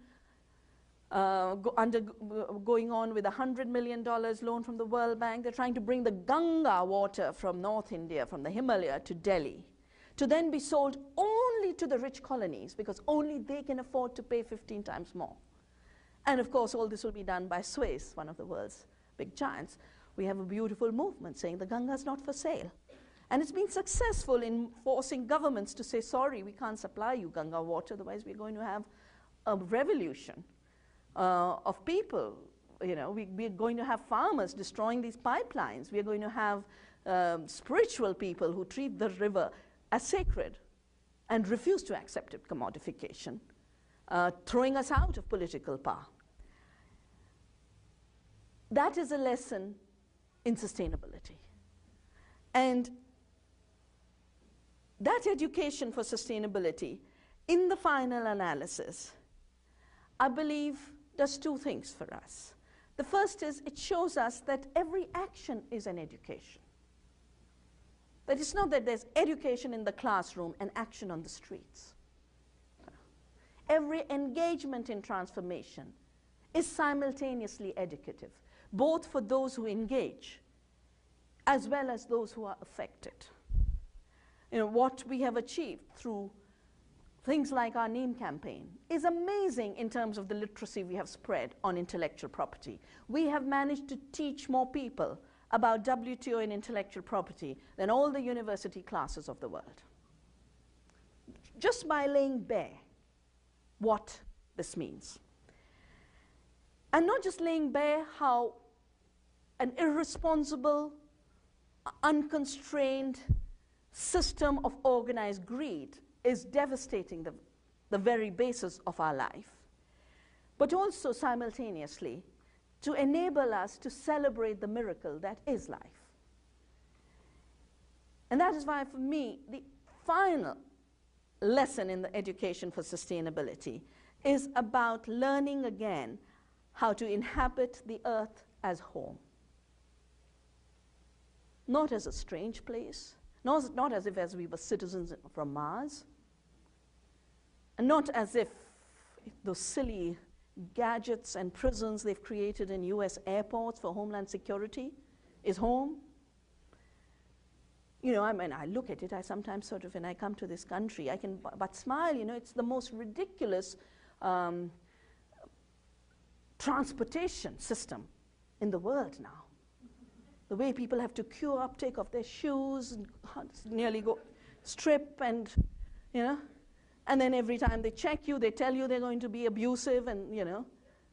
B: going on with $100 million loan from the World Bank. They're trying to bring the Ganga water from North India, from the Himalaya, to Delhi, to then be sold only to the rich colonies because only they can afford to pay 15 times more. And of course, all this will be done by Swiss, one of the world's big giants. We have a beautiful movement saying the Ganga is not for sale. And it's been successful in forcing governments to say, sorry, we can't supply you Ganga water, otherwise we're going to have a revolution of people. You know, we're going to have farmers destroying these pipelines. We're going to have spiritual people who treat the river as sacred and refuse to accept commodification, throwing us out of political power. That is a lesson in sustainability. And that education for sustainability, in the final analysis, I believe does two things for us. The first is it shows us that every action is an education. That it's not that there's education in the classroom and action on the streets. Every engagement in transformation is simultaneously educative, both for those who engage as well as those who are affected. You know, what we have achieved through things like our name campaign is amazing in terms of the literacy we have spread on intellectual property. We have managed to teach more people about WTO and intellectual property than all the university classes of the world, just by laying bare what this means. And not just laying bare how an irresponsible, unconstrained system of organized greed is devastating the very basis of our life, but also simultaneously to enable us to celebrate the miracle that is life. And that is why, for me, the final lesson in the education for sustainability is about learning again how to inhabit the earth as home. Not as a strange place, not as if as we were citizens from Mars, and not as if those silly gadgets and prisons they've created in US airports for homeland security is home. You know, I mean, I look at it, I sometimes sort of, when I come to this country, I can but smile, you know, it's the most ridiculous transportation system in the world now. The way people have to queue up, take off their shoes, and nearly go strip, and, you know, and then every time they check you, they tell you they're going to be abusive, and, you know,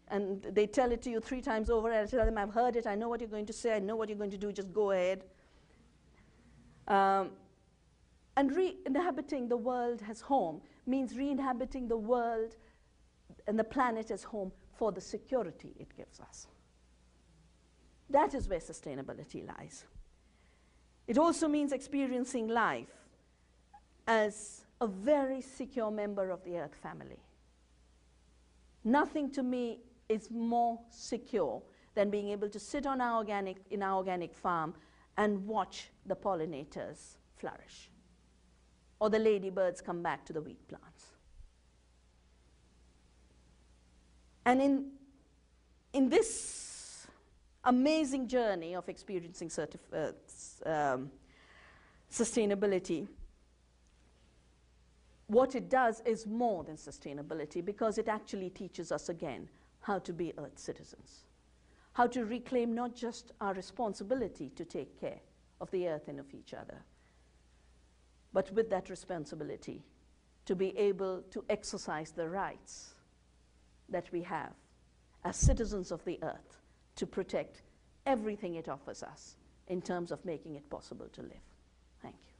B: and they tell it to you 3 times over, and I tell them, I've heard it, I know what you're going to say, I know what you're going to do, just go ahead. And re-inhabiting the world as home means re-inhabiting the world and the planet as home for the security it gives us. That is where sustainability lies. It also means experiencing life as a very secure member of the Earth family. Nothing to me is more secure than being able to sit on in our organic farm and watch the pollinators flourish, or the ladybirds come back to the wheat plants. And in this amazing journey of experiencing sustainability, what it does is more than sustainability, because it actually teaches us again how to be Earth citizens, how to reclaim not just our responsibility to take care of the Earth and of each other, but with that responsibility to be able to exercise the rights that we have as citizens of the Earth to protect everything it offers us in terms of making it possible to live. Thank you.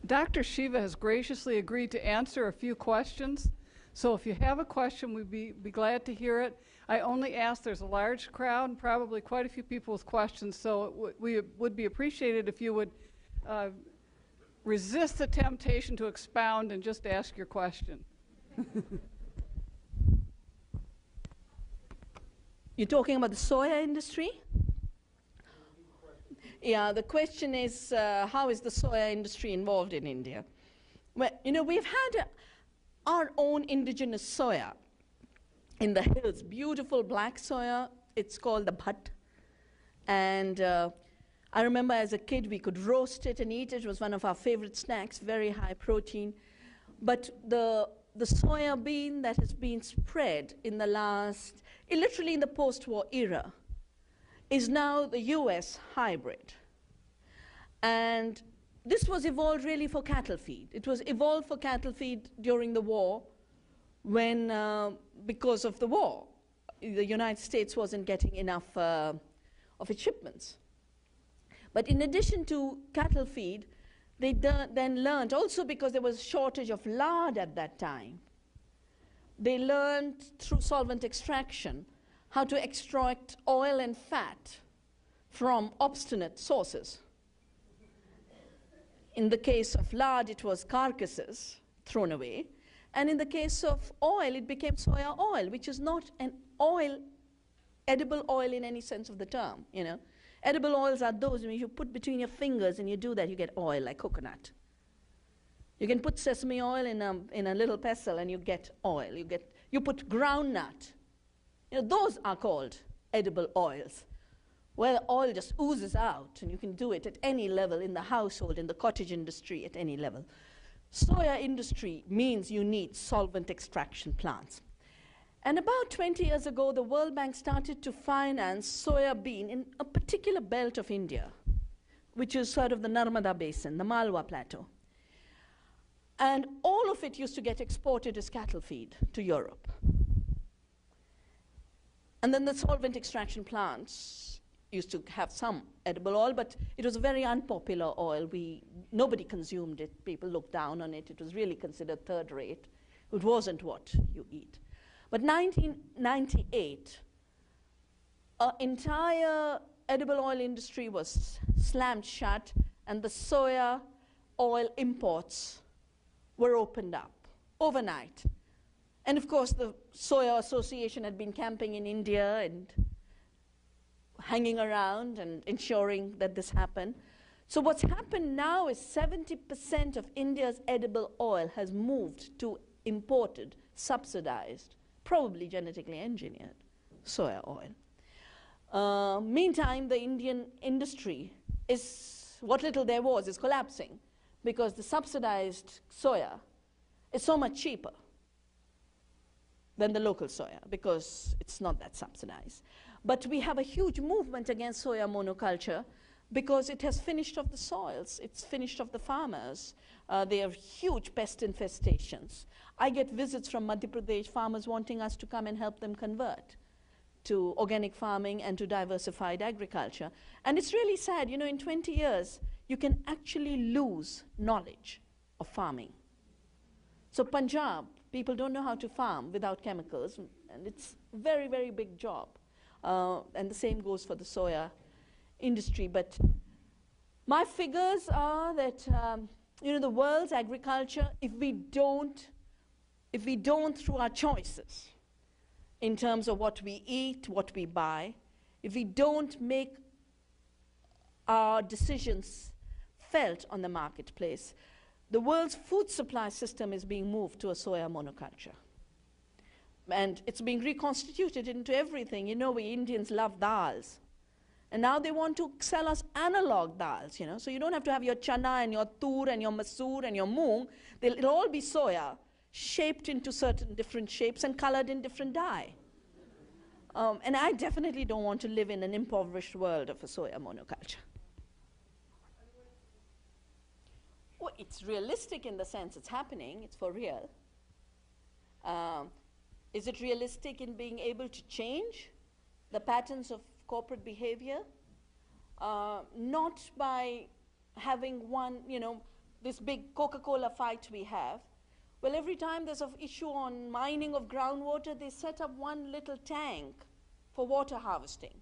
A: Dr. Shiva has graciously agreed to answer a few questions. So if you have a question, we'd be glad to hear it. I only ask, there's a large crowd and probably quite a few people with questions, so we would be appreciated if you would resist the temptation to expound and just ask your question.
B: You're talking about the soya industry? Yeah, the question is, how is the soya industry involved in India? Well, you know, we've had our own indigenous soya in the hills, beautiful black soya. It's called the bhat. And I remember as a kid, we could roast it and eat it. It was one of our favorite snacks, very high protein. But the soya bean that has been spread in the last, literally in the post-war era, is now the US hybrid. And this was evolved really for cattle feed. It was evolved for cattle feed during the war when, because of the war, the United States wasn't getting enough of its shipments. But in addition to cattle feed, they then learned, also because there was a shortage of lard at that time, they learned through solvent extraction how to extract oil and fat from obstinate sources. In the case of lard, it was carcasses thrown away. And in the case of oil, it became soya oil, which is not an oil, edible oil in any sense of the term, you know. Edible oils are those when you put between your fingers and you do that, you get oil like coconut. You can put sesame oil in a little pestle and you get oil. You put groundnut. You know, those are called edible oils, where oil just oozes out, and you can do it at any level in the household, in the cottage industry, at any level. Soya industry means you need solvent extraction plants. And about 20 years ago, the World Bank started to finance soya bean in a particular belt of India, which is sort of the Narmada Basin, the Malwa Plateau. And all of it used to get exported as cattle feed to Europe. And then the solvent extraction plants used to have some edible oil, but it was a very unpopular oil. Nobody consumed it. People looked down on it. It was really considered third rate. It wasn't what you eat. But 1998, an entire edible oil industry was slammed shut, and the soya oil imports were opened up overnight. And of course, the Soya Association had been camping in India and hanging around and ensuring that this happened. So what's happened now is 70% of India's edible oil has moved to imported, subsidized, probably genetically engineered soya oil. Meantime, the Indian industry is, what little there was, is collapsing because the subsidized soya is so much cheaper than the local soya because it's not that subsidized. But we have a huge movement against soya monoculture because it has finished off the soils, it's finished off the farmers. They have huge pest infestations. I get visits from Madhya Pradesh, farmers wanting us to come and help them convert to organic farming and to diversified agriculture. And it's really sad, you know, in 20 years, you can actually lose knowledge of farming. So Punjab, people don't know how to farm without chemicals, and it's a very, very big job. And the same goes for the soya industry. But my figures are that, you know, the world's agriculture, if we don't through our choices in terms of what we eat, what we buy, if we don't make our decisions felt on the marketplace, the world's food supply system is being moved to a soya monoculture. And it's being reconstituted into everything. You know, we Indians love dals. And now they want to sell us analog dals, you know. So you don't have to have your chana and your tur and your masoor and your moong. It'll all be soya, shaped into certain different shapes and colored in different dye. And I definitely don't want to live in an impoverished world of a soya monoculture. Well, it's realistic in the sense it's happening, it's for real. Is it realistic in being able to change the patterns of corporate behavior? Not by having one, you know, this big Coca-Cola fight we have, well, every time there's an issue on mining of groundwater, they set up one little tank for water harvesting.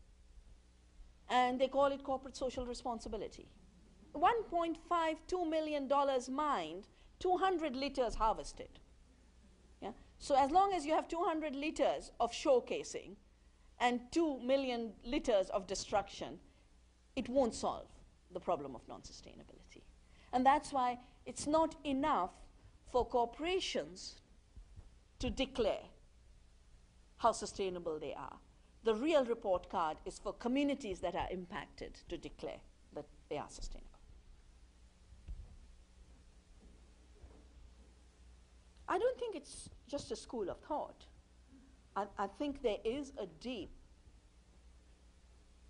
B: And they call it corporate social responsibility. $1.52 million mined, 200 liters harvested. Yeah? So as long as you have 200 liters of showcasing and 2 million liters of destruction, it won't solve the problem of non-sustainability. And that's why it's not enough for corporations to declare how sustainable they are. The real report card is for communities that are impacted to declare that they are sustainable. I don't think it's just a school of thought. I think there is a deep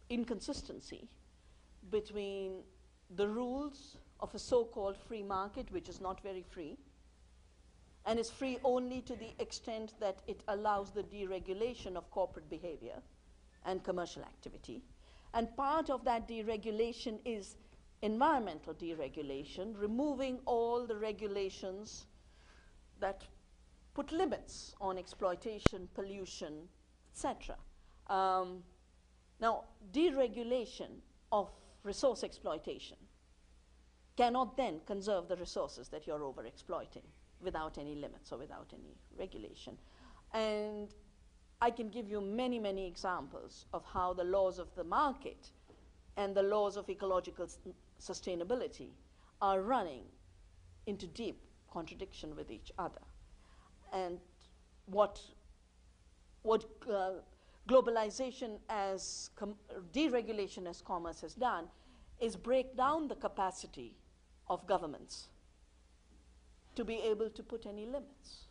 B: inconsistency between the rules of a so-called free market, which is not very free, and is free only to the extent that it allows the deregulation of corporate behavior and commercial activity. And part of that deregulation is environmental deregulation, removing all the regulations that put limits on exploitation, pollution, etc. Now, deregulation of resource exploitation cannot then conserve the resources that you're overexploiting without any limits or without any regulation. And I can give you many, many examples of how the laws of the market and the laws of ecological sustainability are running into deep contradiction with each other. And what globalization as deregulation as commerce has done is break down the capacity of governments to be able to put any limits.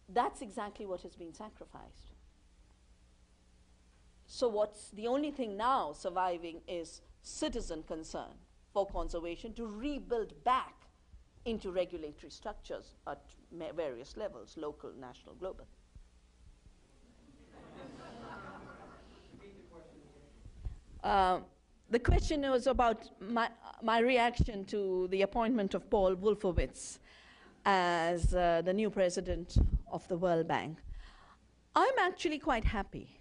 B: That's exactly what has been sacrificed. So what's the only thing now surviving is citizen concern for conservation to rebuild back into regulatory structures at various levels, local, national, global. The question was about my reaction to the appointment of Paul Wolfowitz as the new president of the World Bank. I'm actually quite happy.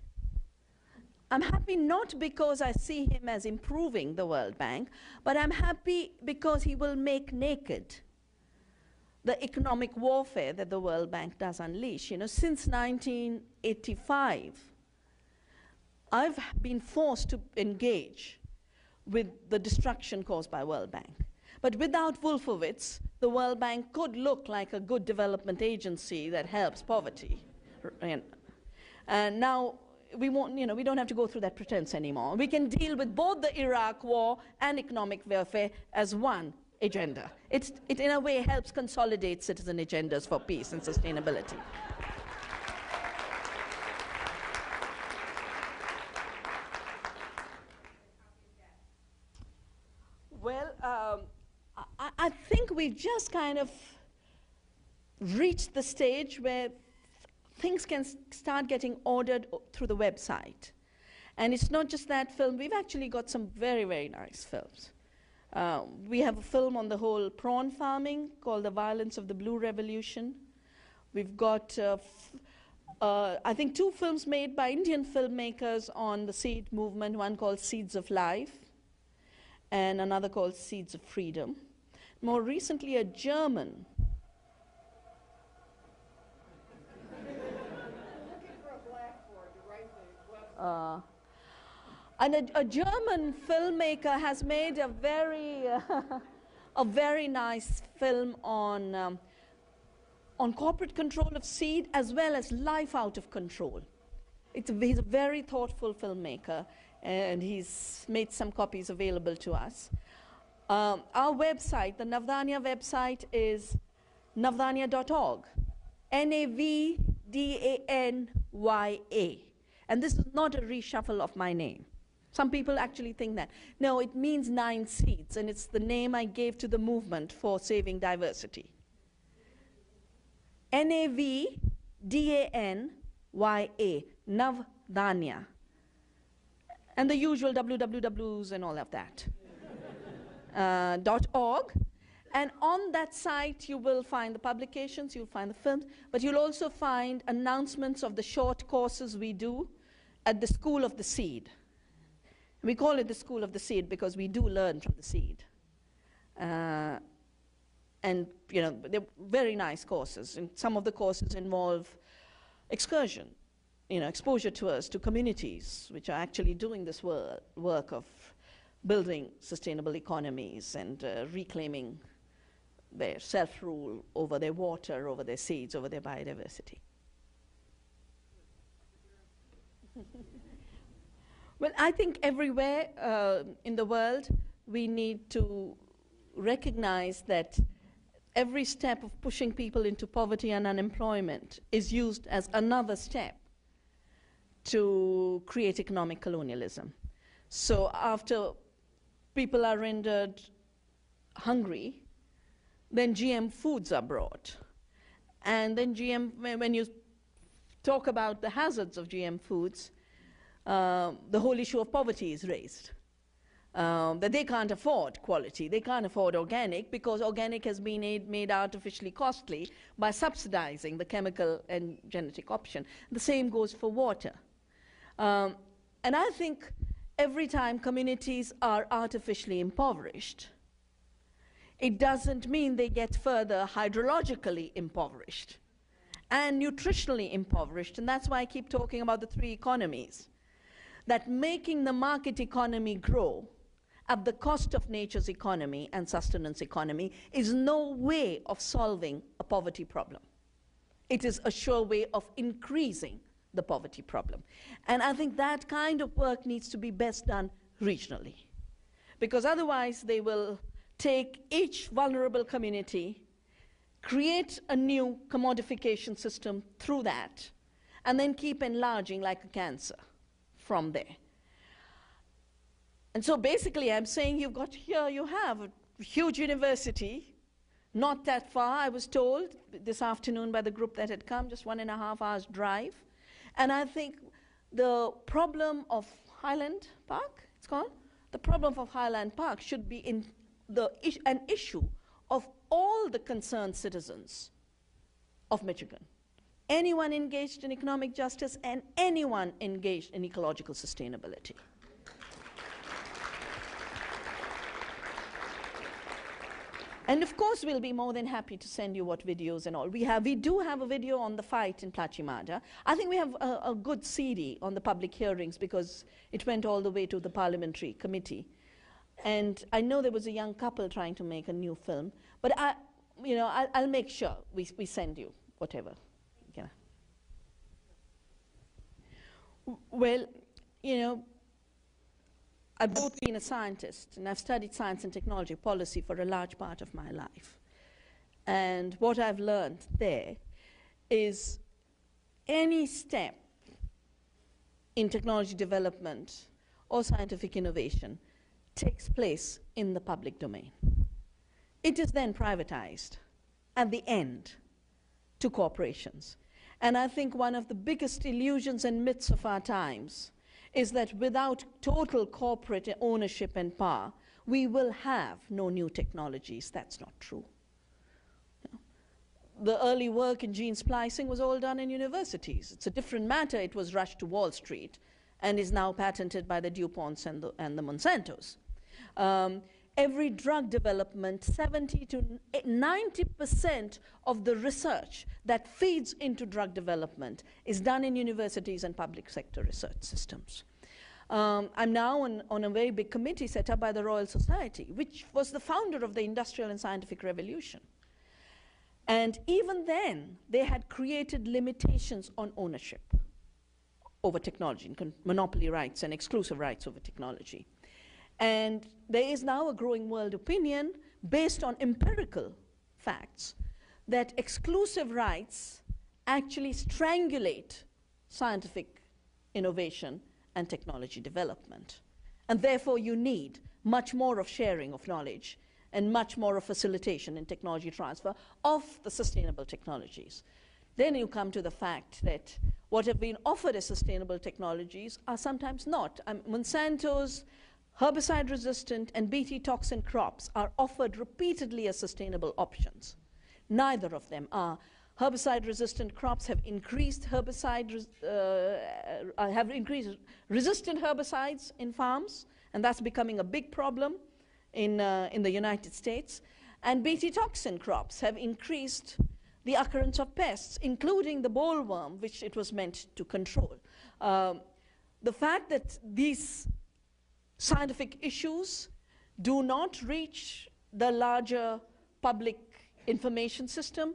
B: I'm happy not because I see him as improving the World Bank, but I'm happy because he will make naked the economic warfare that the World Bank does unleash. You know, since 1985, I've been forced to engage with the destruction caused by World Bank. But without Wolfowitz, the World Bank could look like a good development agency that helps poverty. And now we don't have to go through that pretense anymore. We can deal with both the Iraq war and economic welfare as one agenda. It in a way helps consolidate citizen agendas for peace and sustainability. Well, I think we've just kind of reached the stage where things can start getting ordered through the website. And it's not just that film. We've actually got some very, very nice films. We have a film on the whole prawn farming called The Violence of the Blue Revolution. We've got, I think, 2 films made by Indian filmmakers on the seed movement, one called Seeds of Life and another called Seeds of Freedom. More recently, a German and a German filmmaker has made a very nice film on corporate control of seed as well as life out of control. He's a very thoughtful filmmaker, and he's made some copies available to us. Our website, the Navdanya website, is navdanya.org, Navdanya. And this is not a reshuffle of my name. Some people actually think that. No, it means 9 seeds, and it's the name I gave to the movement for saving diversity. Navdanya, Navdanya. And the usual wwws and all of that. .org. And on that site, you will find the publications, you'll find the films, but you'll also find announcements of the short courses we do at the School of the Seed. We call it the School of the Seed because we do learn from the seed. And you know, they're very nice courses. And some of the courses involve excursion, you know, exposure tours to communities which are actually doing this work of building sustainable economies and reclaiming their self-rule over their water, over their seeds, over their biodiversity. Well, I think everywhere in the world we need to recognize that every step of pushing people into poverty and unemployment is used as another step to create economic colonialism. So after people are rendered hungry, then GM foods are brought. And then when you talk about the hazards of GM foods, the whole issue of poverty is raised. That they can't afford quality, they can't afford organic because organic has been made artificially costly by subsidizing the chemical and genetic option. The same goes for water. And I think every time communities are artificially impoverished, it doesn't mean they get further hydrologically impoverished and nutritionally impoverished. And that's why I keep talking about the three economies. That making the market economy grow at the cost of nature's economy and sustenance economy is no way of solving a poverty problem. It is a sure way of increasing the poverty problem. And I think that kind of work needs to be best done regionally. Because otherwise they will take each vulnerable community, create a new commodification system through that, and then keep enlarging like a cancer from there. And so basically I'm saying you have a huge university, not that far, I was told this afternoon by the group that had come, just 1.5 hours drive. And I think the problem of Highland Park, it's called, the problem of Highland Park should be an issue of all the concerned citizens of Michigan. Anyone engaged in economic justice and anyone engaged in ecological sustainability. And of course, we'll be more than happy to send you what videos and all. We do have a video on the fight in Plachimada. I think we have a good CD on the public hearings because it went all the way to the parliamentary committee. And I know there was a young couple trying to make a new film, but I'll make sure we send you whatever. Yeah. Well, I've both been a scientist, and I've studied science and technology policy for a large part of my life. And what I've learned there is any step in technology development or scientific innovation takes place in the public domain. It is then privatized at the end to corporations. And I think one of the biggest illusions and myths of our times is that without total corporate ownership and power, we will have no new technologies. That's not true. The early work in gene splicing was all done in universities. It's a different matter. It was rushed to Wall Street and is now patented by the DuPonts and the Monsantos. Every drug development, 70 to 90% of the research that feeds into drug development is done in universities and public sector research systems. I'm now on a very big committee set up by the Royal Society, which was the founder of the Industrial and Scientific Revolution. And even then, they had created limitations on ownership over technology, monopoly rights and exclusive rights over technology. And there is now a growing world opinion based on empirical facts that exclusive rights actually strangulate scientific innovation and technology development. And therefore you need much more of sharing of knowledge and much more of facilitation in technology transfer of the sustainable technologies. Then you come to the fact that what have been offered as sustainable technologies are sometimes not. Monsanto's Herbicide-resistant and Bt toxin crops are offered repeatedly as sustainable options. Neither of them are. Herbicide-resistant crops have increased resistant herbicides in farms, and that's becoming a big problem in the United States. And Bt toxin crops have increased the occurrence of pests, including the bollworm, which it was meant to control. The fact that these scientific issues do not reach the larger public information system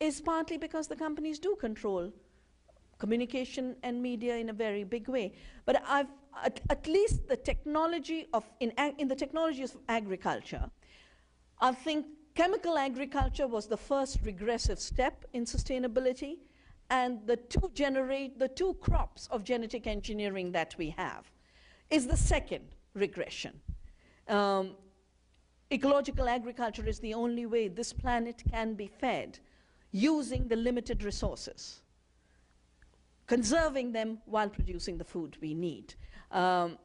B: is partly because the companies do control communication and media in a very big way. But at least the technology of, in the technologies of agriculture, I think chemical agriculture was the first regressive step in sustainability, and the two crops of genetic engineering that we have is the second regression. Ecological agriculture is the only way this planet can be fed using the limited resources, conserving them while producing the food we need. And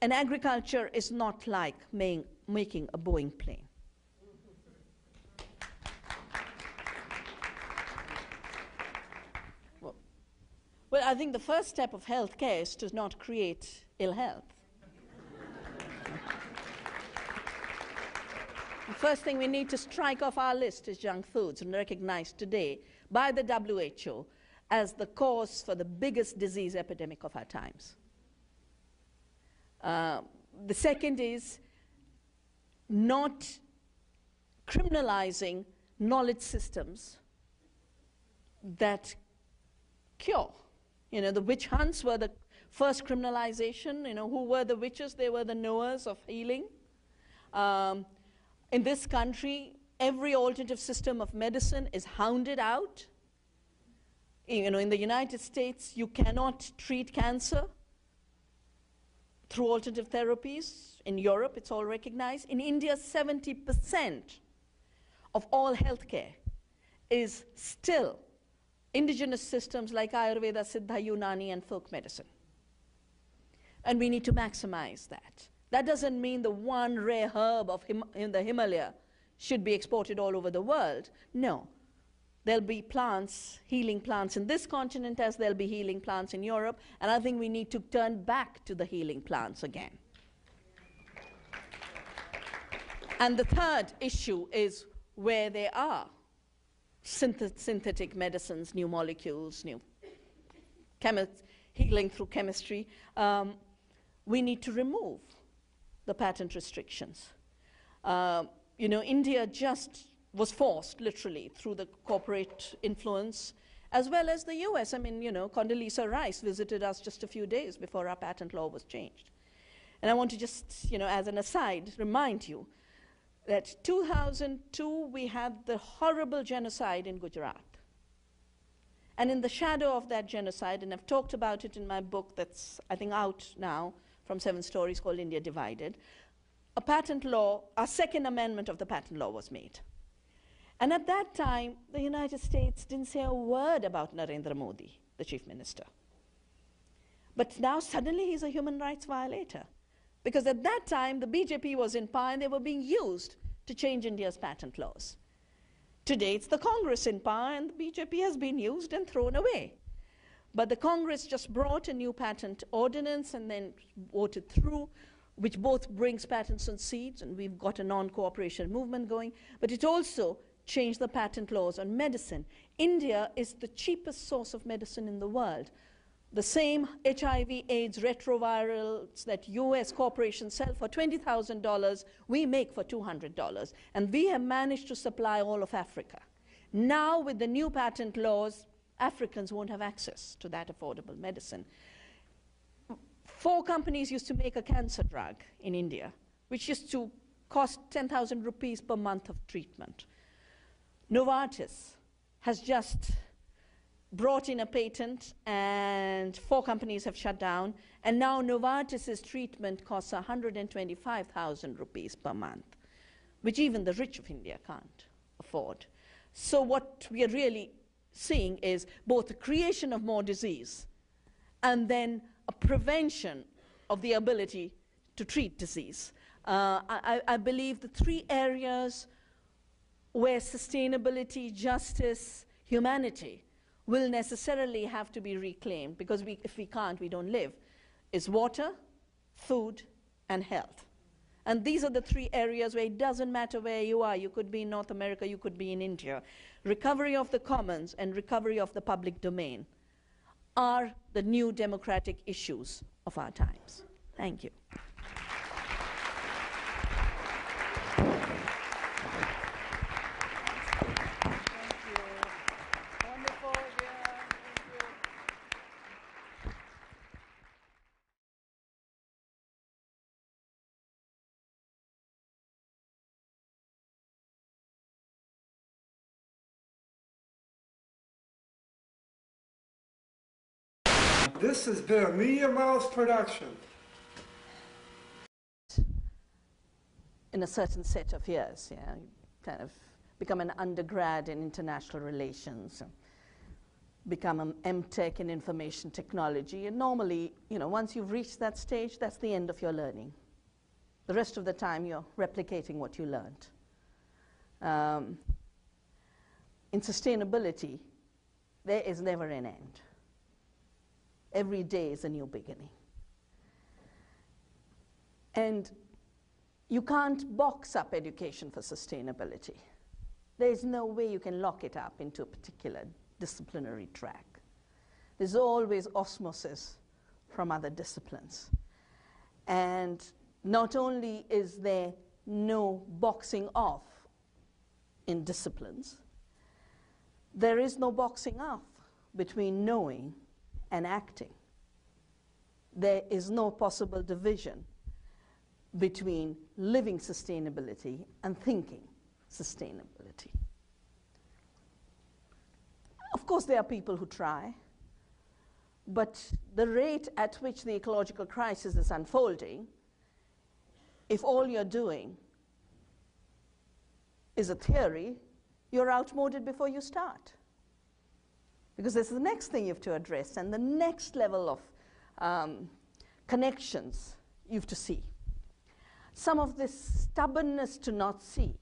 B: agriculture is not like making a Boeing plane. Well, I think the first step of healthcare is to not create ill health. The first thing we need to strike off our list is junk foods, and recognized today by the WHO as the cause for the biggest disease epidemic of our times. The second is not criminalizing knowledge systems that cure. You know, the witch hunts were the first criminalization. You know, who were the witches? They were the knowers of healing. In this country, every alternative system of medicine is hounded out. You know, in the United States, you cannot treat cancer through alternative therapies. In Europe, it's all recognized. In India, 70% of all healthcare is still indigenous systems like Ayurveda, Siddha, Unani, and folk medicine. And we need to maximize that. That doesn't mean the one rare herb in the Himalaya should be exported all over the world. No. There'll be plants, healing plants in this continent as there'll be healing plants in Europe, and I think we need to turn back to the healing plants again. And the third issue is where there are synthetic medicines, new molecules, new healing through chemistry, we need to remove the patent restrictions. You know, India just was forced, literally, through the corporate influence, as well as the US. I mean, you know, Condoleezza Rice visited us just a few days before our patent law was changed. And I want to just, you know, as an aside, remind you that 2002, we had the horrible genocide in Gujarat. And in the shadow of that genocide, and I've talked about it in my book that's, I think, out now from 7 Stories called India Divided, a patent law, a second amendment of the patent law was made. And at that time, the United States didn't say a word about Narendra Modi, the chief minister. But now suddenly he's a human rights violator. Because at that time, the BJP was in power and they were being used to change India's patent laws. Today, it's the Congress in power and the BJP has been used and thrown away. But the Congress just brought a new patent ordinance and then voted through, which both brings patents on seeds, and we've got a non-cooperation movement going, but it also changed the patent laws on medicine. India is the cheapest source of medicine in the world. The same HIV/AIDS retrovirals that US corporations sell for $20,000, we make for $200. And we have managed to supply all of Africa. Now, with the new patent laws, Africans won't have access to that affordable medicine. 4 companies used to make a cancer drug in India, which used to cost 10,000 rupees per month of treatment. Novartis has just brought in a patent, and 4 companies have shut down, and now Novartis's treatment costs 125,000 rupees per month, which even the rich of India can't afford. So what we are really seeing is both the creation of more disease and then a prevention of the ability to treat disease. I believe the three areas where sustainability, justice, humanity will necessarily have to be reclaimed, because if we can't, we don't live, is water, food, and health. And these are the three areas where it doesn't matter where you are. You could be in North America, you could be in India. Recovery of the commons and recovery of the public domain are the new democratic issues of our times. Thank you.
C: This has been a Media Mouse production.
B: In a certain set of years, yeah, you kind of become an undergrad in international relations, become an MTech in information technology, and normally, you know, once you've reached that stage, that's the end of your learning. The rest of the time, you're replicating what you learned. In sustainability, there is never an end. Every day is a new beginning. And you can't box up education for sustainability. There is no way you can lock it up into a particular disciplinary track. There's always osmosis from other disciplines. And not only is there no boxing off in disciplines, there is no boxing off between knowing and acting. There is no possible division between living sustainability and thinking sustainability. Of course, there are people who try, but the rate at which the ecological crisis is unfolding, if all you're doing is a theory, you're outmoded before you start. Because this is the next thing you have to address, and the next level of connections you have to see. Some of this stubbornness to not see,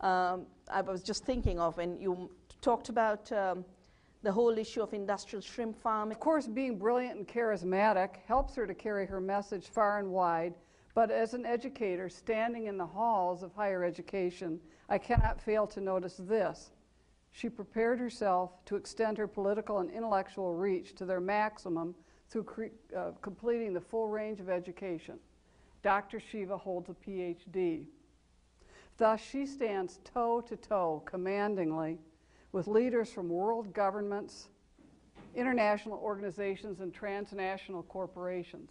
B: I was just thinking of when you talked about the whole issue of industrial shrimp farming.
A: Of course, being brilliant and charismatic helps her to carry her message far and wide, but as an educator standing in the halls of higher education, I cannot fail to notice this. She prepared herself to extend her political and intellectual reach to their maximum through completing the full range of education. Dr. Shiva holds a PhD. Thus, she stands toe-to-toe, commandingly, with leaders from world governments, international organizations, and transnational corporations.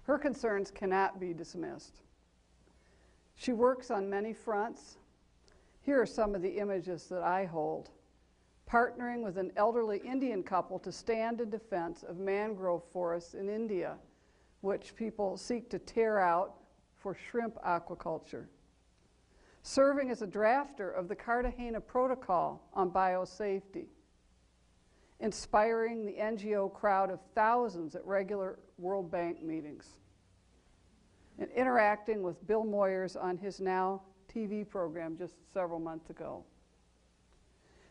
A: Her concerns cannot be dismissed. She works on many fronts. Here are some of the images that I hold. Partnering with an elderly Indian couple to stand in defense of mangrove forests in India, which people seek to tear out for shrimp aquaculture. Serving as a drafter of the Cartagena Protocol on biosafety. Inspiring the NGO crowd of thousands at regular World Bank meetings. And interacting with Bill Moyers on his Now TV program just several months ago.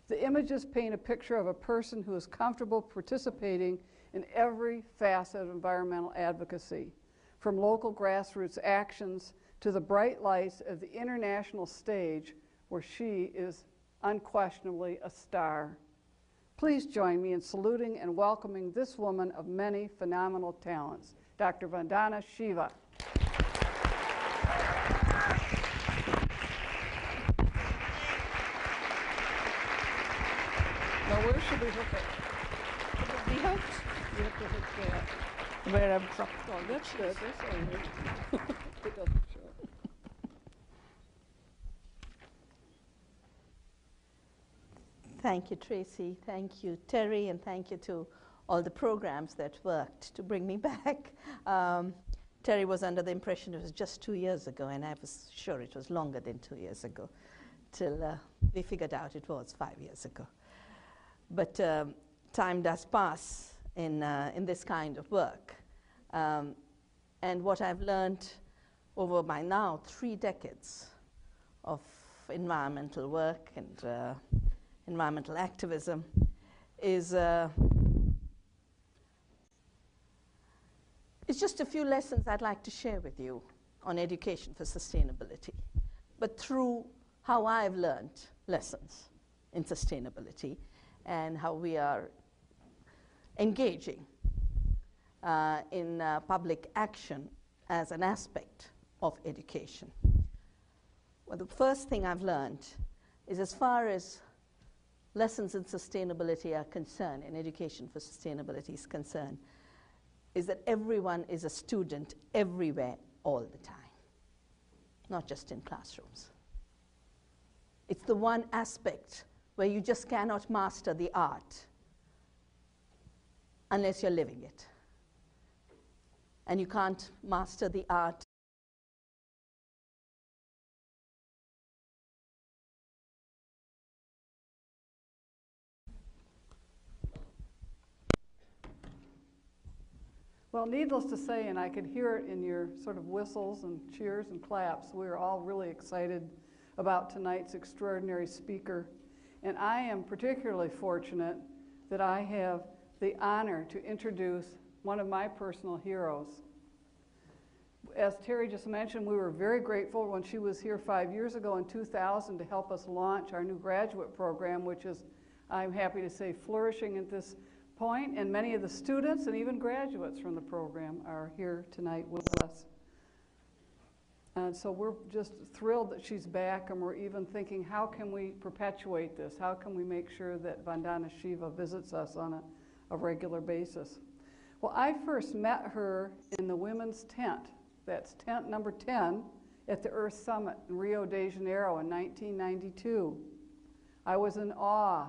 A: The images paint a picture of a person who is comfortable participating in every facet of environmental advocacy, from local grassroots actions to the bright lights of the international stage where she is unquestionably a star. Please join me in saluting and welcoming this woman of many phenomenal talents, Dr. Vandana Shiva. Now, where should we hook it?
B: Should it be hooked?
A: You have to hook that.
B: Where I've dropped all
A: Oh, that's good. That's all right. It doesn't show.
B: Thank you, Tracy. Thank you, Terry, and thank you to all the programs that worked to bring me back. Terry was under the impression it was just 2 years ago, and I was sure it was longer than 2 years ago, till we figured out it was 5 years ago. But time does pass in this kind of work. And what I've learned over my now 3 decades of environmental work and environmental activism is it's just a few lessons I'd like to share with you on education for sustainability, but through how I've learned lessons in sustainability and how we are engaging in public action as an aspect of education. Well, the first thing I've learned is, as far as lessons in sustainability are concerned, and education for sustainability is concerned, is that everyone is a student everywhere all the time, not just in classrooms. It's the one aspect where you just cannot master the art unless you're living it. And you can't master the art
A: Well, needless to say, and I could hear it in your sort of whistles and cheers and claps, we are all really excited about tonight's extraordinary speaker. And I am particularly fortunate that I have the honor to introduce one of my personal heroes. As Terry just mentioned, we were very grateful when she was here 5 years ago in 2000 to help us launch our new graduate program, which is, I'm happy to say, flourishing at this point, and many of the students and even graduates from the program are here tonight with us. And so we're just thrilled that she's back, and we're even thinking, how can we perpetuate this? How can we make sure that Vandana Shiva visits us on a regular basis? Well, I first met her in the women's tent. That's tent number 10 at the Earth Summit in Rio de Janeiro in 1992. I was in awe.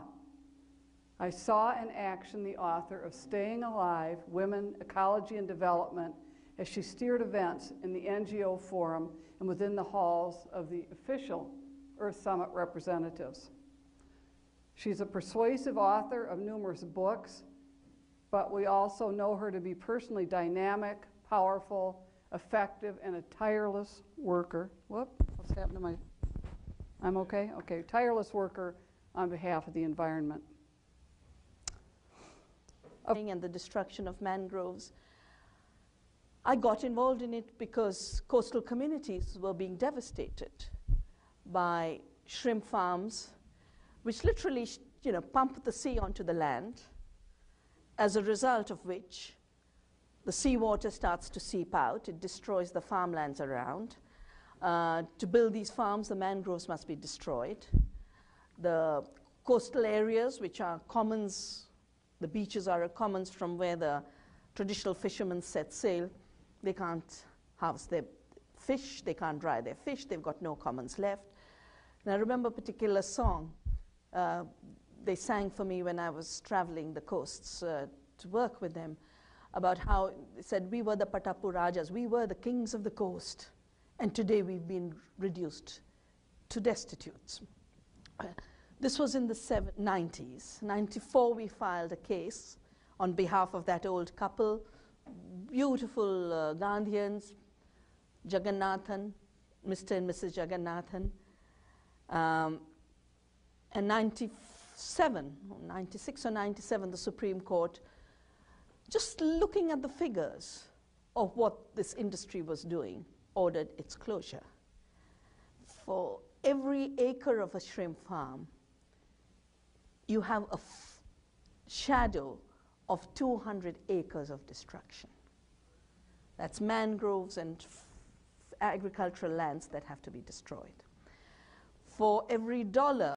A: I saw in action the author of Staying Alive, Women, Ecology and Development as she steered events in the NGO forum and within the halls of the official Earth Summit representatives. She's a persuasive author of numerous books, but we also know her to be personally dynamic, powerful, effective, and a tireless worker. Whoop, what's happened to my, I'm okay? Okay, tireless worker on behalf of the environment.
B: And the destruction of mangroves. I got involved in it because coastal communities were being devastated by shrimp farms, which literally, pump the sea onto the land, as a result of which the seawater starts to seep out. It destroys the farmlands around. To build these farms, the mangroves must be destroyed. The coastal areas, which are commons, the beaches are commons from where the traditional fishermen set sail. They can't harvest their fish, they can't dry their fish, they've got no commons left. And I remember a particular song they sang for me when I was traveling the coasts to work with them, about how they said, we were the Patapu Rajas, we were the kings of the coast, and today we've been reduced to destitutes. This was in the 90s. 94, we filed a case on behalf of that old couple, beautiful Gandhians, Jagannathan, Mr. and Mrs. Jagannathan. And 97, 96 or 97, the Supreme Court, just looking at the figures of what this industry was doing, ordered its closure. For every acre of a shrimp farm, you have a shadow of 200 acres of destruction. That's mangroves and agricultural lands that have to be destroyed. For every dollar